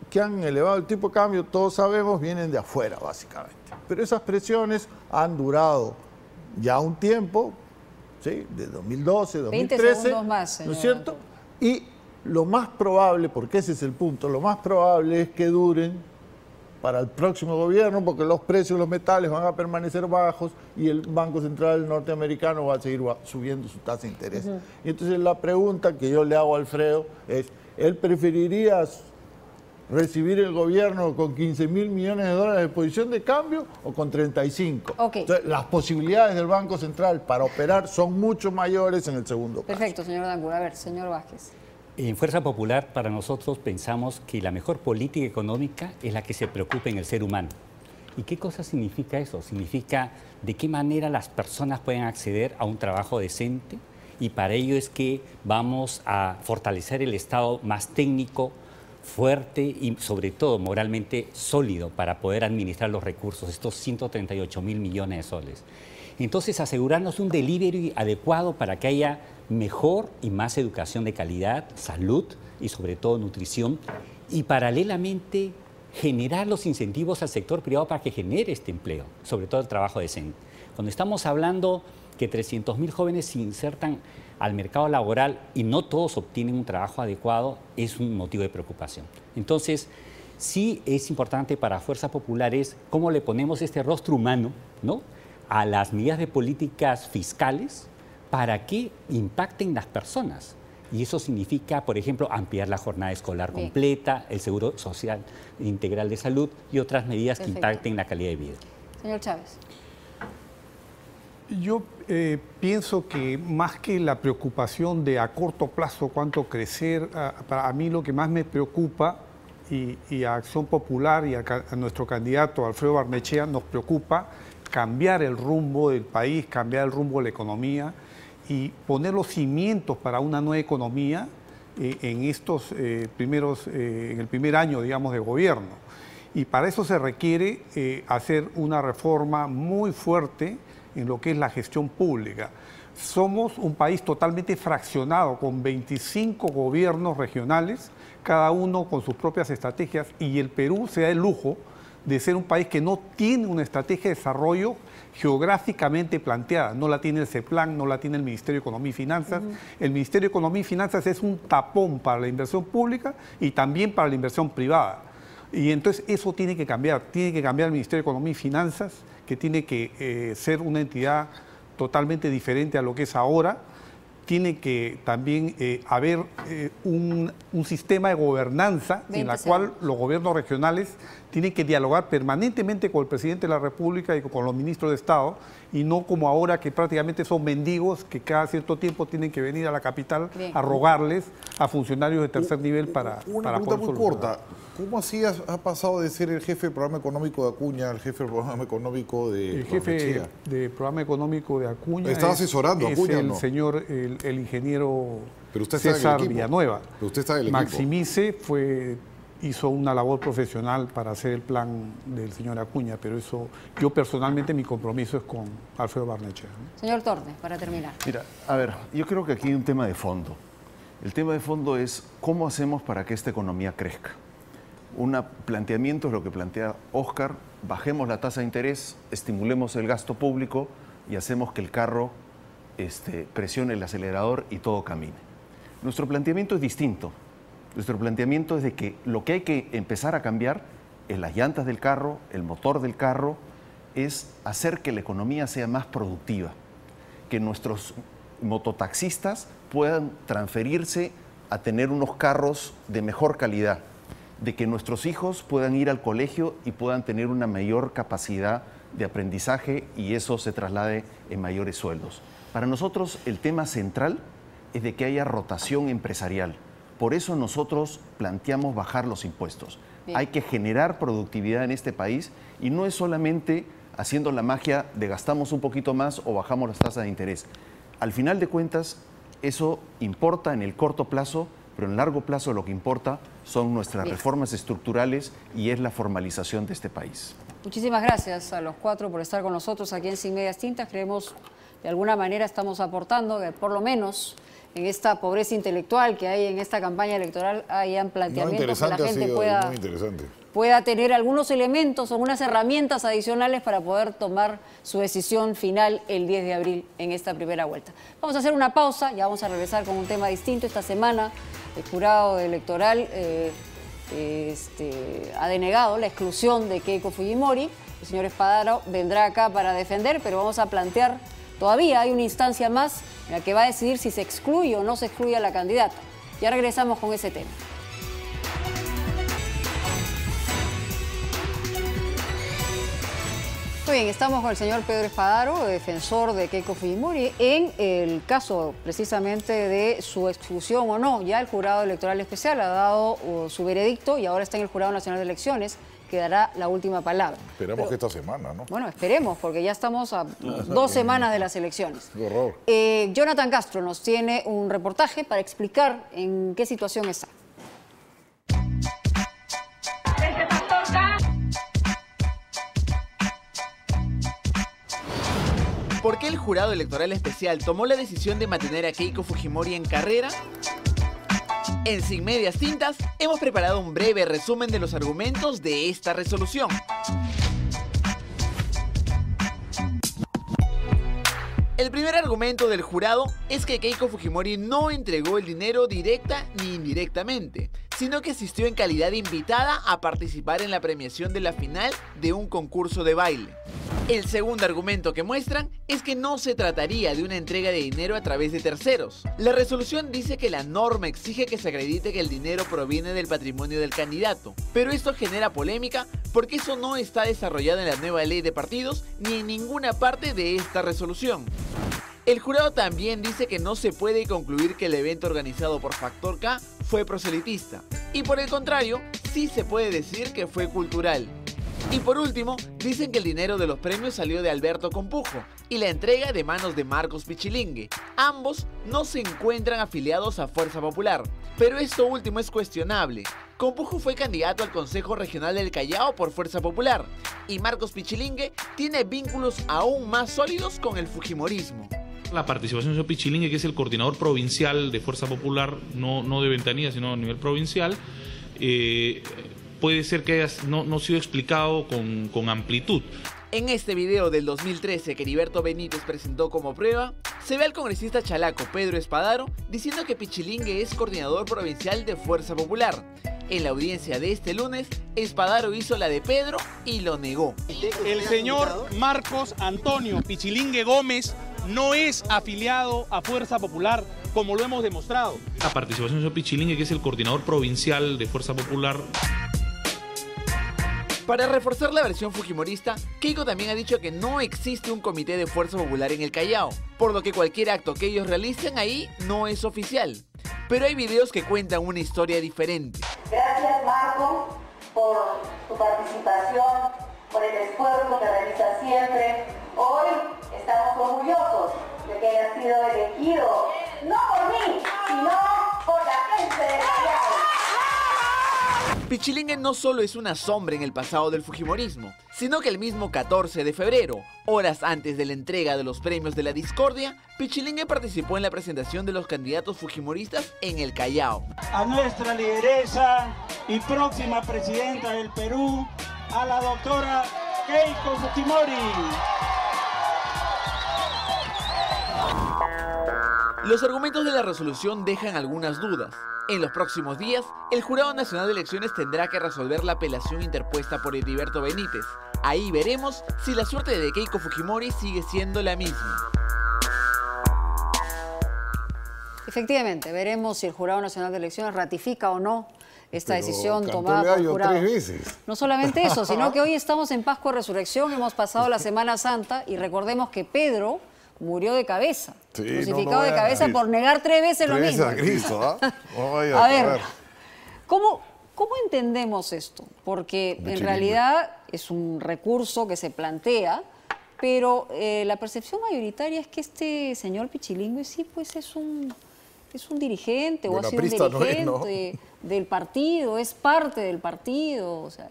que han elevado el tipo de cambio, todos sabemos, vienen de afuera, básicamente. Pero esas presiones han durado ya un tiempo, ¿sí? De 2012, 2013, 20 segundos más, ¿no es cierto? Y lo más probable, porque ese es el punto, lo más probable es que duren para el próximo gobierno, porque los precios de los metales van a permanecer bajos y el Banco Central norteamericano va a seguir subiendo su tasa de interés. Y entonces la pregunta que yo le hago a Alfredo es, ¿él preferiría recibir el gobierno con 15.000 millones de dólares de posición de cambio o con 35? Entonces, las posibilidades del Banco Central para operar son mucho mayores en el segundo caso. Perfecto, señor Dancourt. A ver, señor Vázquez. En Fuerza Popular, para nosotros pensamos que la mejor política económica es la que se preocupe en el ser humano. ¿Y qué cosa significa eso? Significa de qué manera las personas pueden acceder a un trabajo decente, y para ello es que vamos a fortalecer el Estado más técnico, fuerte y sobre todo moralmente sólido para poder administrar los recursos, estos 138.000 millones de soles. Entonces, asegurarnos un delivery adecuado para que haya mejor y más educación de calidad, salud y sobre todo nutrición, y paralelamente generar los incentivos al sector privado para que genere este empleo, sobre todo el trabajo decente. Cuando estamos hablando que 300.000 jóvenes se insertan al mercado laboral y no todos obtienen un trabajo adecuado, es un motivo de preocupación. Entonces, sí es importante para Fuerza Popular es cómo le ponemos este rostro humano, ¿no?, a las medidas de políticas fiscales para que impacten las personas. Y eso significa, por ejemplo, ampliar la jornada escolar completa, el seguro social integral de salud y otras medidas que impacten la calidad de vida. Señor Chávez. Yo pienso que más que la preocupación de a corto plazo cuánto crecer, para mí lo que más me preocupa, y a Acción Popular y a nuestro candidato Alfredo Barnechea nos preocupa cambiar el rumbo del país, cambiar el rumbo de la economía y poner los cimientos para una nueva economía en estos en el primer año, digamos, de gobierno. Y para eso se requiere hacer una reforma muy fuerte en lo que es la gestión pública. Somos un país totalmente fraccionado, con 25 gobiernos regionales, cada uno con sus propias estrategias, y el Perú se da el lujo de ser un país que no tiene una estrategia de desarrollo geográficamente planteada. No la tiene el CEPLAN, no la tiene el Ministerio de Economía y Finanzas. El Ministerio de Economía y Finanzas es un tapón para la inversión pública y también para la inversión privada. Y entonces eso tiene que cambiar el Ministerio de Economía y Finanzas, que tiene que ser una entidad totalmente diferente a lo que es ahora. Tiene que también haber un sistema de gobernanza en la cual los gobiernos regionales tienen que dialogar permanentemente con el presidente de la República y con los ministros de Estado, y no como ahora que prácticamente son mendigos que cada cierto tiempo tienen que venir a la capital a rogarles a funcionarios de tercer nivel para Una pregunta muy corta. ¿Cómo así ha pasado de ser el jefe del programa económico de Acuña al jefe del programa económico de El jefe del programa económico de Acuña ¿Estaba asesorando a Acuña, el no? señor, el ingeniero Pero usted está César en el equipo. Villanueva. Pero usted está en el equipo. Maximice hizo una labor profesional para hacer el plan del señor Acuña, pero eso, yo personalmente mi compromiso es con Alfredo Barnechea, ¿no? Señor Tornes, para terminar. Mira, a ver, yo creo que aquí hay un tema de fondo. El tema de fondo es cómo hacemos para que esta economía crezca. Un planteamiento es lo que plantea Óscar: bajemos la tasa de interés, estimulemos el gasto público y hacemos que el carro presione el acelerador y todo camine. Nuestro planteamiento es distinto. Nuestro planteamiento es de que lo que hay que empezar a cambiar es las llantas del carro, el motor del carro, es hacer que la economía sea más productiva, que nuestros mototaxistas puedan transferirse a tener unos carros de mejor calidad, de que nuestros hijos puedan ir al colegio y puedan tener una mayor capacidad de aprendizaje y eso se traslade en mayores sueldos. Para nosotros el tema central es de que haya rotación empresarial. Por eso nosotros planteamos bajar los impuestos. Bien. Hay que generar productividad en este país y no es solamente haciendo la magia de gastamos un poquito más o bajamos las tasas de interés. Al final de cuentas, eso importa en el corto plazo, pero en largo plazo lo que importa son nuestras reformas estructurales y es la formalización de este país. Muchísimas gracias a los cuatro por estar con nosotros aquí en Sin Medias Tintas. Creemos de alguna manera estamos aportando que por lo menos en esta pobreza intelectual que hay en esta campaña electoral hayan planteamientos que la gente pueda tener algunos elementos o unas herramientas adicionales para poder tomar su decisión final el 10 de abril en esta primera vuelta. Vamos a hacer una pausa, ya vamos a regresar con un tema distinto. Esta semana el jurado electoral ha denegado la exclusión de Keiko Fujimori. El señor Spadaro vendrá acá para defender, pero vamos a plantear, todavía hay una instancia más en la que va a decidir si se excluye o no se excluye a la candidata. Ya regresamos con ese tema. Muy bien, estamos con el señor Pedro Spadaro, defensor de Keiko Fujimori, en el caso precisamente de su exclusión o no. Ya el jurado electoral especial ha dado su veredicto y ahora está en el Jurado Nacional de Elecciones, que dará la última palabra. Esperemos que esta semana, ¿no? Bueno, esperemos, porque ya estamos a 2 semanas de las elecciones. Qué horror. Jonathan Castro nos tiene un reportaje para explicar en qué situación está. ¿Por qué el jurado electoral especial tomó la decisión de mantener a Keiko Fujimori en carrera? En Sin Medias Tintas hemos preparado un breve resumen de los argumentos de esta resolución. El primer argumento del jurado es que Keiko Fujimori no entregó el dinero directa ni indirectamente, sino que asistió en calidad de invitada a participar en la premiación de la final de un concurso de baile. El segundo argumento que muestran es que no se trataría de una entrega de dinero a través de terceros. La resolución dice que la norma exige que se acredite que el dinero proviene del patrimonio del candidato, pero esto genera polémica porque eso no está desarrollado en la nueva ley de partidos ni en ninguna parte de esta resolución. El jurado también dice que no se puede concluir que el evento organizado por Factor K fue proselitista, y por el contrario, sí se puede decir que fue cultural. Y por último, dicen que el dinero de los premios salió de Alberto Compujo y la entrega de manos de Marcos Pichilingue. Ambos no se encuentran afiliados a Fuerza Popular, pero esto último es cuestionable. Compujo fue candidato al Consejo Regional del Callao por Fuerza Popular y Marcos Pichilingue tiene vínculos aún más sólidos con el fujimorismo. La participación del señor Pichilingue, que es el coordinador provincial de Fuerza Popular, no de Ventanilla, sino a nivel provincial, puede ser que no sido explicado con amplitud. En este video del 2013 que Heriberto Benítez presentó como prueba, se ve al congresista chalaco Pedro Espadaro diciendo que Pichilingue es coordinador provincial de Fuerza Popular. En la audiencia de este lunes, Espadaro hizo la de Pedro y lo negó. El señor Marcos Antonio Pichilingue Gómez no es afiliado a Fuerza Popular, como lo hemos demostrado. La participación del señor Pichilingue, que es el coordinador provincial de Fuerza Popular. Para reforzar la versión fujimorista, Keiko también ha dicho que no existe un comité de Fuerza Popular en el Callao, por lo que cualquier acto que ellos realicen ahí no es oficial. Pero hay videos que cuentan una historia diferente. Gracias, Marco, por tu participación, por el esfuerzo que realizas siempre. Hoy estamos orgullosos de que hayas sido elegido, no por mí, sino por la gente de Callao. Pichilingue no solo es una sombra en el pasado del fujimorismo, sino que el mismo 14 de febrero, horas antes de la entrega de los premios de la discordia, Pichilingue participó en la presentación de los candidatos fujimoristas en el Callao. A nuestra lideresa y próxima presidenta del Perú, a la doctora Keiko Fujimori. Los argumentos de la resolución dejan algunas dudas. En los próximos días, el Jurado Nacional de Elecciones tendrá que resolver la apelación interpuesta por Heriberto Benítez. Ahí veremos si la suerte de Keiko Fujimori sigue siendo la misma. Efectivamente, veremos si el Jurado Nacional de Elecciones ratifica o no esta decisión tomada por el jurado. 3 veces. No solamente eso, sino que hoy estamos en Pascua de Resurrección, hemos pasado la Semana Santa y recordemos que Pedro murió de cabeza, crucificado de cabeza por negar 3 veces lo mismo. A Cristo, A ver, ¿cómo entendemos esto? Porque en realidad es un recurso que se plantea, pero la percepción mayoritaria es que este señor Pichilingue sí, pues es un dirigente o ha sido un dirigente del partido, es parte del partido, o sea,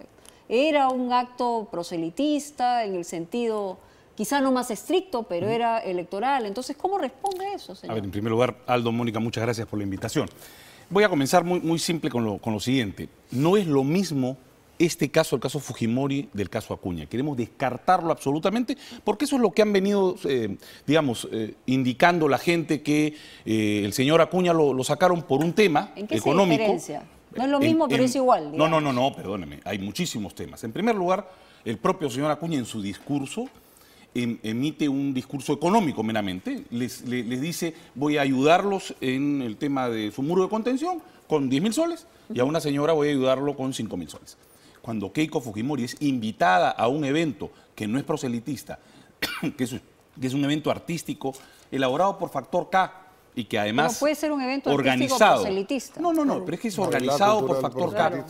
era un acto proselitista en el sentido quizá no más estricto, pero era electoral. Entonces, ¿cómo responde eso, señor? A ver, en primer lugar, Aldo, Mónica, muchas gracias por la invitación. Voy a comenzar muy simple con lo siguiente. No es lo mismo este caso, el caso Fujimori, del caso Acuña. Queremos descartarlo absolutamente porque eso es lo que han venido, indicando la gente, que el señor Acuña lo sacaron por un tema económico. ¿En qué se diferencia? No es lo mismo, pero es igual. Digamos. No, perdóneme. Hay muchísimos temas. En primer lugar, el propio señor Acuña en su discurso emite un discurso económico meramente, les dice voy a ayudarlos en el tema de su muro de contención con 10.000 soles y a una señora voy a ayudarlo con 5.000 soles. Cuando Keiko Fujimori es invitada a un evento que no es proselitista, que es un evento artístico elaborado por Factor K y que además no puede ser un evento organizado, proselitista. No, pero es que es organizado por Factor K. Claro.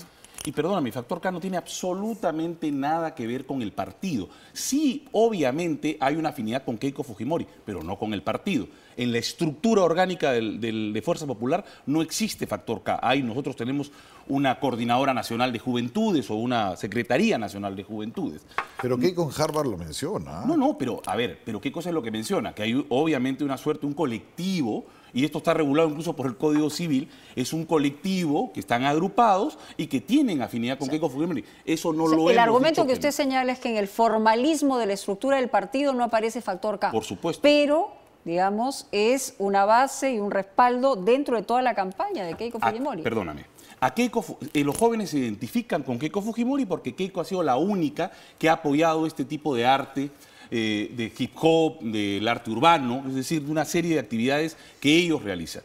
Y perdóname, Factor K no tiene absolutamente nada que ver con el partido. Sí, obviamente hay una afinidad con Keiko Fujimori, pero no con el partido. En la estructura orgánica de Fuerza Popular no existe Factor K. Nosotros tenemos una Coordinadora Nacional de Juventudes o una Secretaría Nacional de Juventudes. Pero Keiko en Harvard lo menciona. No, pero a ver, ¿qué cosa es lo que menciona? Que hay obviamente una suerte, un colectivo, y esto está regulado incluso por el Código Civil, es un colectivo que están agrupados y que tienen afinidad con Keiko Fujimori. Eso no lo es. El argumento que usted señala es que en el formalismo de la estructura del partido no aparece Factor K. Por supuesto. Pero, digamos, es una base y un respaldo dentro de toda la campaña de Keiko Fujimori. Perdóname. Los jóvenes se identifican con Keiko Fujimori porque Keiko ha sido la única que ha apoyado este tipo de arte, de hip hop, del arte urbano, es decir, de una serie de actividades que ellos realizan.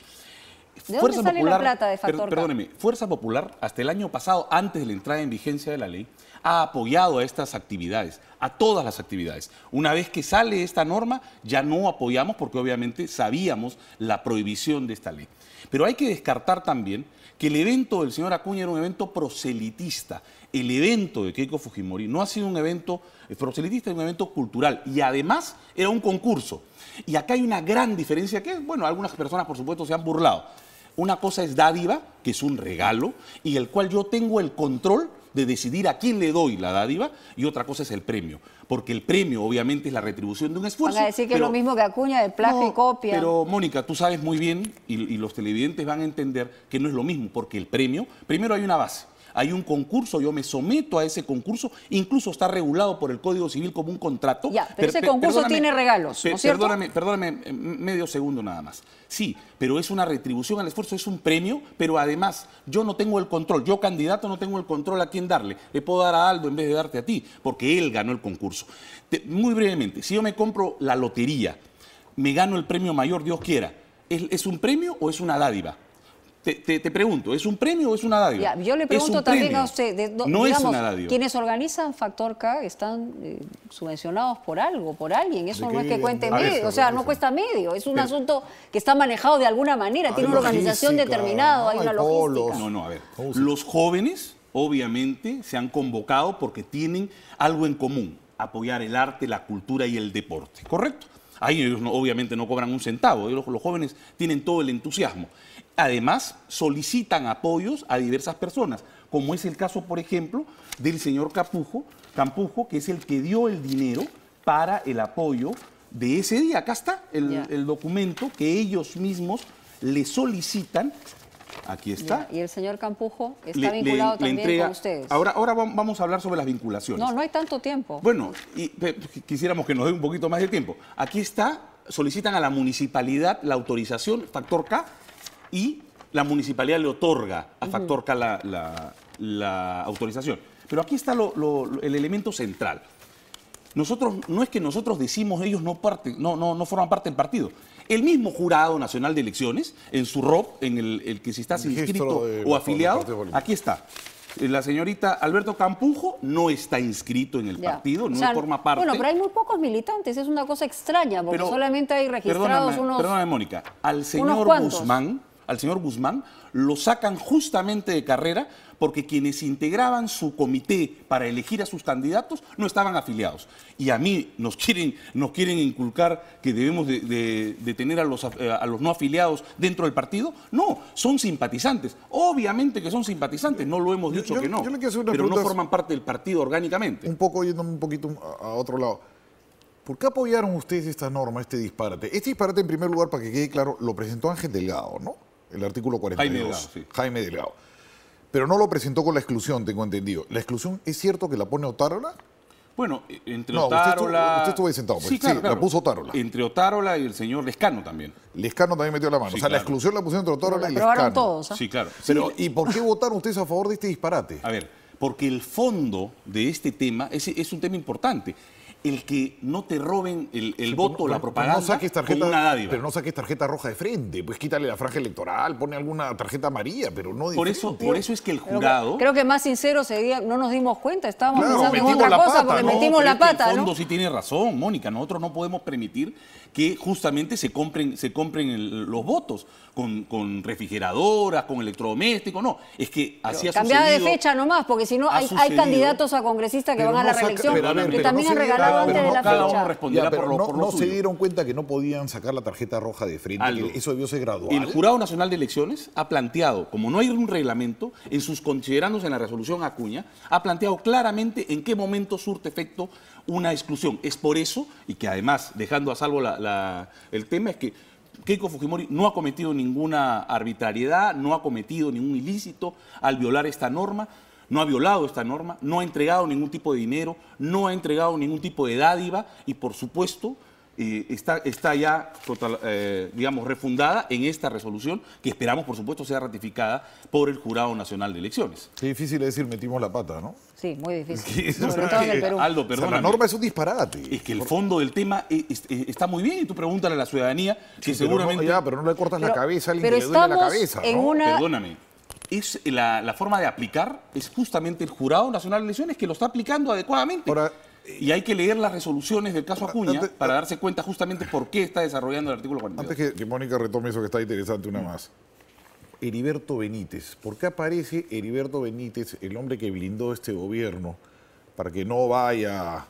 ¿De dónde sale la plata de Factor K? Perdóneme, Fuerza Popular, hasta el año pasado, antes de la entrada en vigencia de la ley, ha apoyado a estas actividades, a todas las actividades. Una vez que sale esta norma, ya no apoyamos porque obviamente sabíamos la prohibición de esta ley. Pero hay que descartar también que el evento del señor Acuña era un evento proselitista. El evento de Keiko Fujimori no ha sido un evento proselitista, es un evento cultural y además era un concurso. Y acá hay una gran diferencia que, bueno, algunas personas por supuesto se han burlado. Una cosa es dádiva, que es un regalo, y el cual yo tengo el control de decidir a quién le doy la dádiva, y otra cosa es el premio. Porque el premio, obviamente, es la retribución de un esfuerzo. Van a decir que es lo mismo que Acuña, de plagio y copia. Pero, Mónica, tú sabes muy bien, y los televidentes van a entender que no es lo mismo, porque el premio, primero hay una base. hay un concurso, yo me someto a ese concurso, incluso está regulado por el Código Civil como un contrato. Ya, pero ese concurso tiene regalos, ¿no es cierto? Perdóname, medio segundo nada más. Sí, pero es una retribución al esfuerzo, es un premio, pero además yo no tengo el control, yo candidato no tengo el control a quién darle. Le puedo dar a Aldo en vez de darte a ti, porque él ganó el concurso. Muy brevemente, si yo me compro la lotería, me gano el premio mayor, Dios quiera, ¿es un premio o es una dádiva? Te pregunto, ¿es un premio o es una dádiva? Ya, yo le pregunto también a usted, no digamos, es una dádiva. Quienes organizan Factor K están subvencionados por algo, por alguien. Eso no es que cuente medio, o sea, no cuesta medio. Es un asunto que está manejado de alguna manera, tiene una organización determinada, hay una logística. No, a ver, los jóvenes obviamente se han convocado porque tienen algo en común, apoyar el arte, la cultura y el deporte, ¿correcto? Ahí ellos obviamente no cobran un centavo, los jóvenes tienen todo el entusiasmo. Además, solicitan apoyos a diversas personas, como es el caso, por ejemplo, del señor Campujo, que es el que dio el dinero para el apoyo de ese día. Acá está el documento que ellos mismos le solicitan. Aquí está. Y el señor Campujo está vinculado también con ustedes. Ahora vamos a hablar sobre las vinculaciones. No hay tanto tiempo. Bueno, quisiéramos que nos dé un poquito más de tiempo. Aquí está, solicitan a la municipalidad la autorización, Factor K, y la municipalidad le otorga a Factor K la autorización. Pero aquí está el elemento central. Nosotros, no es que nosotros decimos ellos no forman parte del partido. El mismo Jurado Nacional de Elecciones, en su ROP, en el que si estás inscrito o afiliado, aquí está. La señorita Alberto Campujo no está inscrito en el partido, no forma parte. Bueno, pero hay muy pocos militantes, es una cosa extraña, porque solamente hay registrados Perdóname, Mónica, al señor Guzmán lo sacan justamente de carrera porque quienes integraban su comité para elegir a sus candidatos no estaban afiliados. Y a mí nos quieren inculcar que debemos de tener a los no afiliados dentro del partido. No, son simpatizantes. Obviamente que son simpatizantes, no lo hemos dicho que no. Pero no forman parte del partido orgánicamente. Un poco yéndome un poquito a otro lado. ¿Por qué apoyaron ustedes esta norma, este disparate? Este disparate, en primer lugar, para que quede claro, lo presentó Ángel Delgado, ¿no? El artículo 42. Jaime Delgado, sí. Jaime Delgado. Pero no lo presentó con la exclusión, tengo entendido. ¿La exclusión es cierto que la pone Otárola? Bueno, entre Otárola... Usted estuvo ahí sentado, pues. Sí, claro. La puso Otárola. Entre Otárola y el señor Lescano también. Lescano también metió la mano. La exclusión la pusieron entre Otárola y Lescano. Aprobaron todos, ¿eh? Sí, claro. Pero, ¿y por qué votaron ustedes a favor de este disparate? A ver, porque el fondo de este tema es un tema importante. El que no te roben el voto, la propaganda, con una dádiva. Pero no saques tarjeta roja de frente, pues quítale la franja electoral, pone alguna tarjeta amarilla, pero no de frente. Por eso es que el jurado... Creo que más sincero sería, no nos dimos cuenta, estábamos pensando en otra cosa porque metimos la pata, ¿no? El fondo sí tiene razón, Mónica, nosotros no podemos permitir que justamente se compren los votos con refrigeradoras, con electrodomésticos, no. Es que así ha sucedido. Cambiada de fecha nomás, porque si no hay candidatos a congresistas que van a la reelección que también han regalado antes de la fecha. No se dieron cuenta que no podían sacar la tarjeta roja de frente, que eso debió ser gradual. El Jurado Nacional de Elecciones ha planteado, como no hay un reglamento, en sus considerandos en la resolución Acuña, ha planteado claramente en qué momento surte efecto una exclusión. Es por eso, y que además, dejando a salvo el tema, es que Keiko Fujimori no ha cometido ninguna arbitrariedad, no ha cometido ningún ilícito al violar esta norma, no ha violado esta norma, no ha entregado ningún tipo de dinero, no ha entregado ningún tipo de dádiva y, por supuesto, está ya digamos, refundada en esta resolución que esperamos, por supuesto, sea ratificada por el Jurado Nacional de Elecciones. Qué difícil es decir metimos la pata, ¿no? Sí, muy difícil. Sobre todo en el Perú. Aldo, perdóname. La norma es un disparate. Es que el fondo del tema está muy bien y tú pregúntale a la ciudadanía que seguramente... Pero no le cortas la cabeza a alguien que le duele la cabeza, ¿no? Perdóname. Es la forma de aplicar es justamente el Jurado Nacional de Elecciones que lo está aplicando adecuadamente. Y hay que leer las resoluciones del caso Acuña para darse cuenta justamente por qué está desarrollando el artículo 42. Antes que Mónica retome eso que está interesante una más. Heriberto Benítez. ¿Por qué aparece Heriberto Benítez, el hombre que blindó este gobierno para que no vaya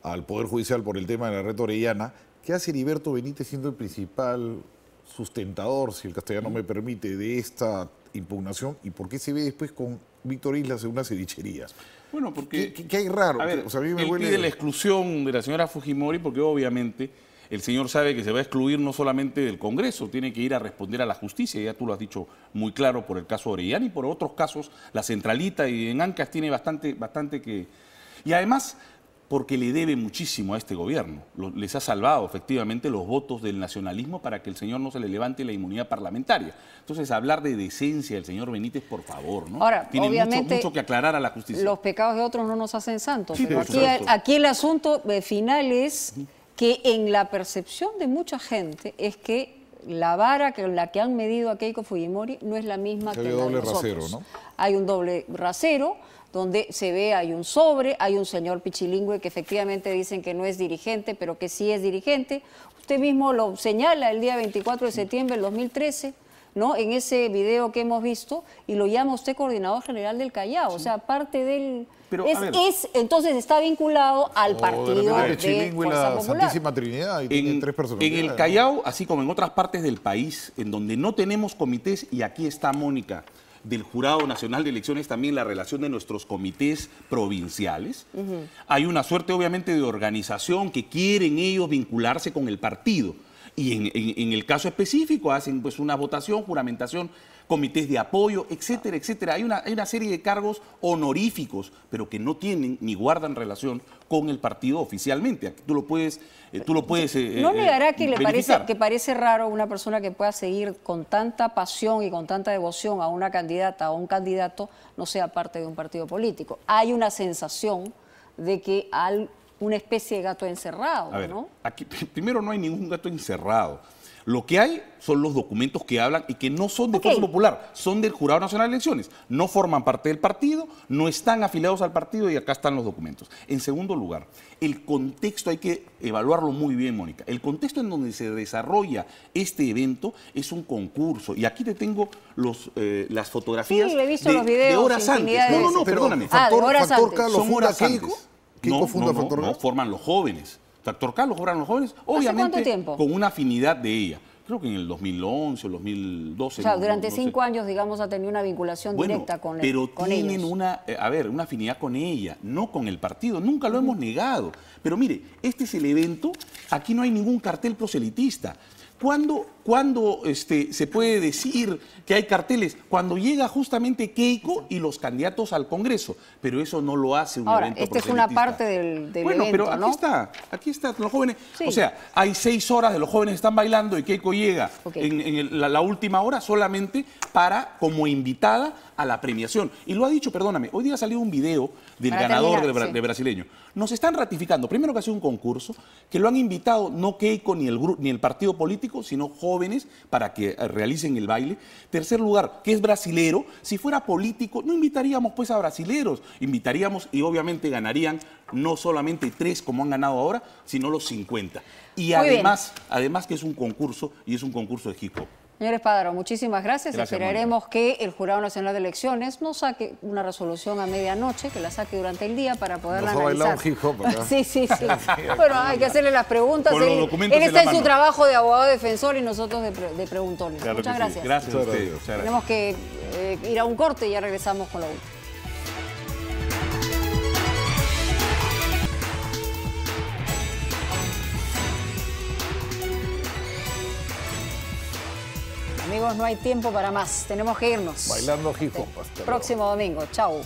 al Poder Judicial por el tema de la red orellana? ¿Qué hace Heriberto Benítez siendo el principal sustentador, si el castellano me permite, de esta impugnación? ¿Y por qué se ve después con Víctor Islas en unas cevicherías? Bueno, porque... ¿Qué hay raro? A ver, o sea, a mí me él pide la exclusión de la señora Fujimori porque obviamente El señor sabe que se va a excluir no solamente del Congreso, tiene que ir a responder a la justicia, ya tú lo has dicho muy claro por el caso Orellana y por otros casos, la Centralita y en Ancas tiene bastante que... Y además, porque le debe muchísimo a este gobierno, les ha salvado efectivamente los votos del nacionalismo para que el señor no se le levante la inmunidad parlamentaria. Entonces, hablar de decencia del señor Benítez, por favor, ¿no? Ahora, tiene obviamente, mucho que aclarar a la justicia. Los pecados de otros no nos hacen santos, Sí, pero aquí el asunto final es que en la percepción de mucha gente es que la vara con la que han medido a Keiko Fujimori no es la misma que la de doble nosotros. rasero, ¿no? Hay un doble rasero donde se ve, hay un sobre, hay un señor pichilingüe que efectivamente dicen que no es dirigente, pero que sí es dirigente. Usted mismo lo señala el día 24 de septiembre del 2013, ¿no? En ese video que hemos visto, y lo llama usted coordinador general del Callao, o sea, parte del... Pero, entonces está vinculado al partido de Chilingüe, Fuerza la Popular. Santísima Trinidad, y tiene 3 personalidades. En el Callao, así como en otras partes del país, en donde no tenemos comités, y aquí está Mónica, del Jurado Nacional de Elecciones, también la relación de nuestros comités provinciales. Hay una suerte, obviamente, de organización que quieren ellos vincularse con el partido. Y en el caso específico hacen pues una votación, juramentación, comités de apoyo, etcétera, etcétera. Hay una serie de cargos honoríficos, pero que no tienen ni guardan relación con el partido oficialmente. Tú lo puedes ¿No negará que le verificar. parece raro una persona que pueda seguir con tanta pasión y con tanta devoción a una candidata o a un candidato no sea parte de un partido político? Hay una sensación de que hay una especie de gato encerrado, A ver, ¿no? aquí, primero no hay ningún gato encerrado. Lo que hay son los documentos que hablan y que no son de Fuerza Popular, son del Jurado Nacional de Elecciones. No forman parte del partido, no están afiliados al partido y acá están los documentos. En segundo lugar, el contexto hay que evaluarlo muy bien, Mónica. El contexto en donde se desarrolla este evento es un concurso. Y aquí te tengo las fotografías le he visto los videos, de horas antes. No, perdóname. De horas antes. Son horas antes. ¿Keiko funda Factor K? No, forman los jóvenes. Factor K lo forman los jóvenes, obviamente ¿Hace cuánto tiempo? con una afinidad de ella. Creo que en el 2011 o 2012. O sea, durante no sé. 5 años, digamos, ha tenido una vinculación directa con pero con tienen ellos. una afinidad con ella, no con el partido. Nunca lo hemos negado. Pero mire, este es el evento. Aquí no hay ningún cartel proselitista. ¿Cuándo se puede decir que hay carteles? Cuando llega justamente Keiko y los candidatos al Congreso. Pero eso no lo hace un evento esta es proselitista. una parte del Bueno, evento, pero ¿no? aquí está, los jóvenes. Sí. O sea, hay 6 horas de los jóvenes están bailando y Keiko llega en la última hora solamente como invitada a la premiación. Y lo ha dicho, perdóname, hoy día salió un video del ganador de brasileño. Nos están ratificando, primero que ha sido un concurso, que lo han invitado no Keiko ni el partido político, sino jóvenes para que realicen el baile. Tercer lugar, que es brasilero. Si fuera político, no invitaríamos pues a brasileros, invitaríamos y obviamente ganarían no solamente 3 como han ganado ahora, sino los 50. Y además que es un concurso y es un concurso de hip hop. Señor Espádaro, muchísimas gracias. Gracias, Esperaremos que el Jurado Nacional de Elecciones no saque una resolución a medianoche, que la saque durante el día para poderla analizar. Nos ha bailado un hip hop acá. Sí. Bueno, hay que hacerle las preguntas. Con los Él documentos está en la en su mano. trabajo de abogado defensor y nosotros de preguntones. Claro Muchas que sí. gracias. Gracias a ustedes. Muchas gracias. Tenemos que ir a un corte y ya regresamos con lo último. Amigos, no hay tiempo para más. Tenemos que irnos. Bailando hip hop. Próximo domingo. Chau.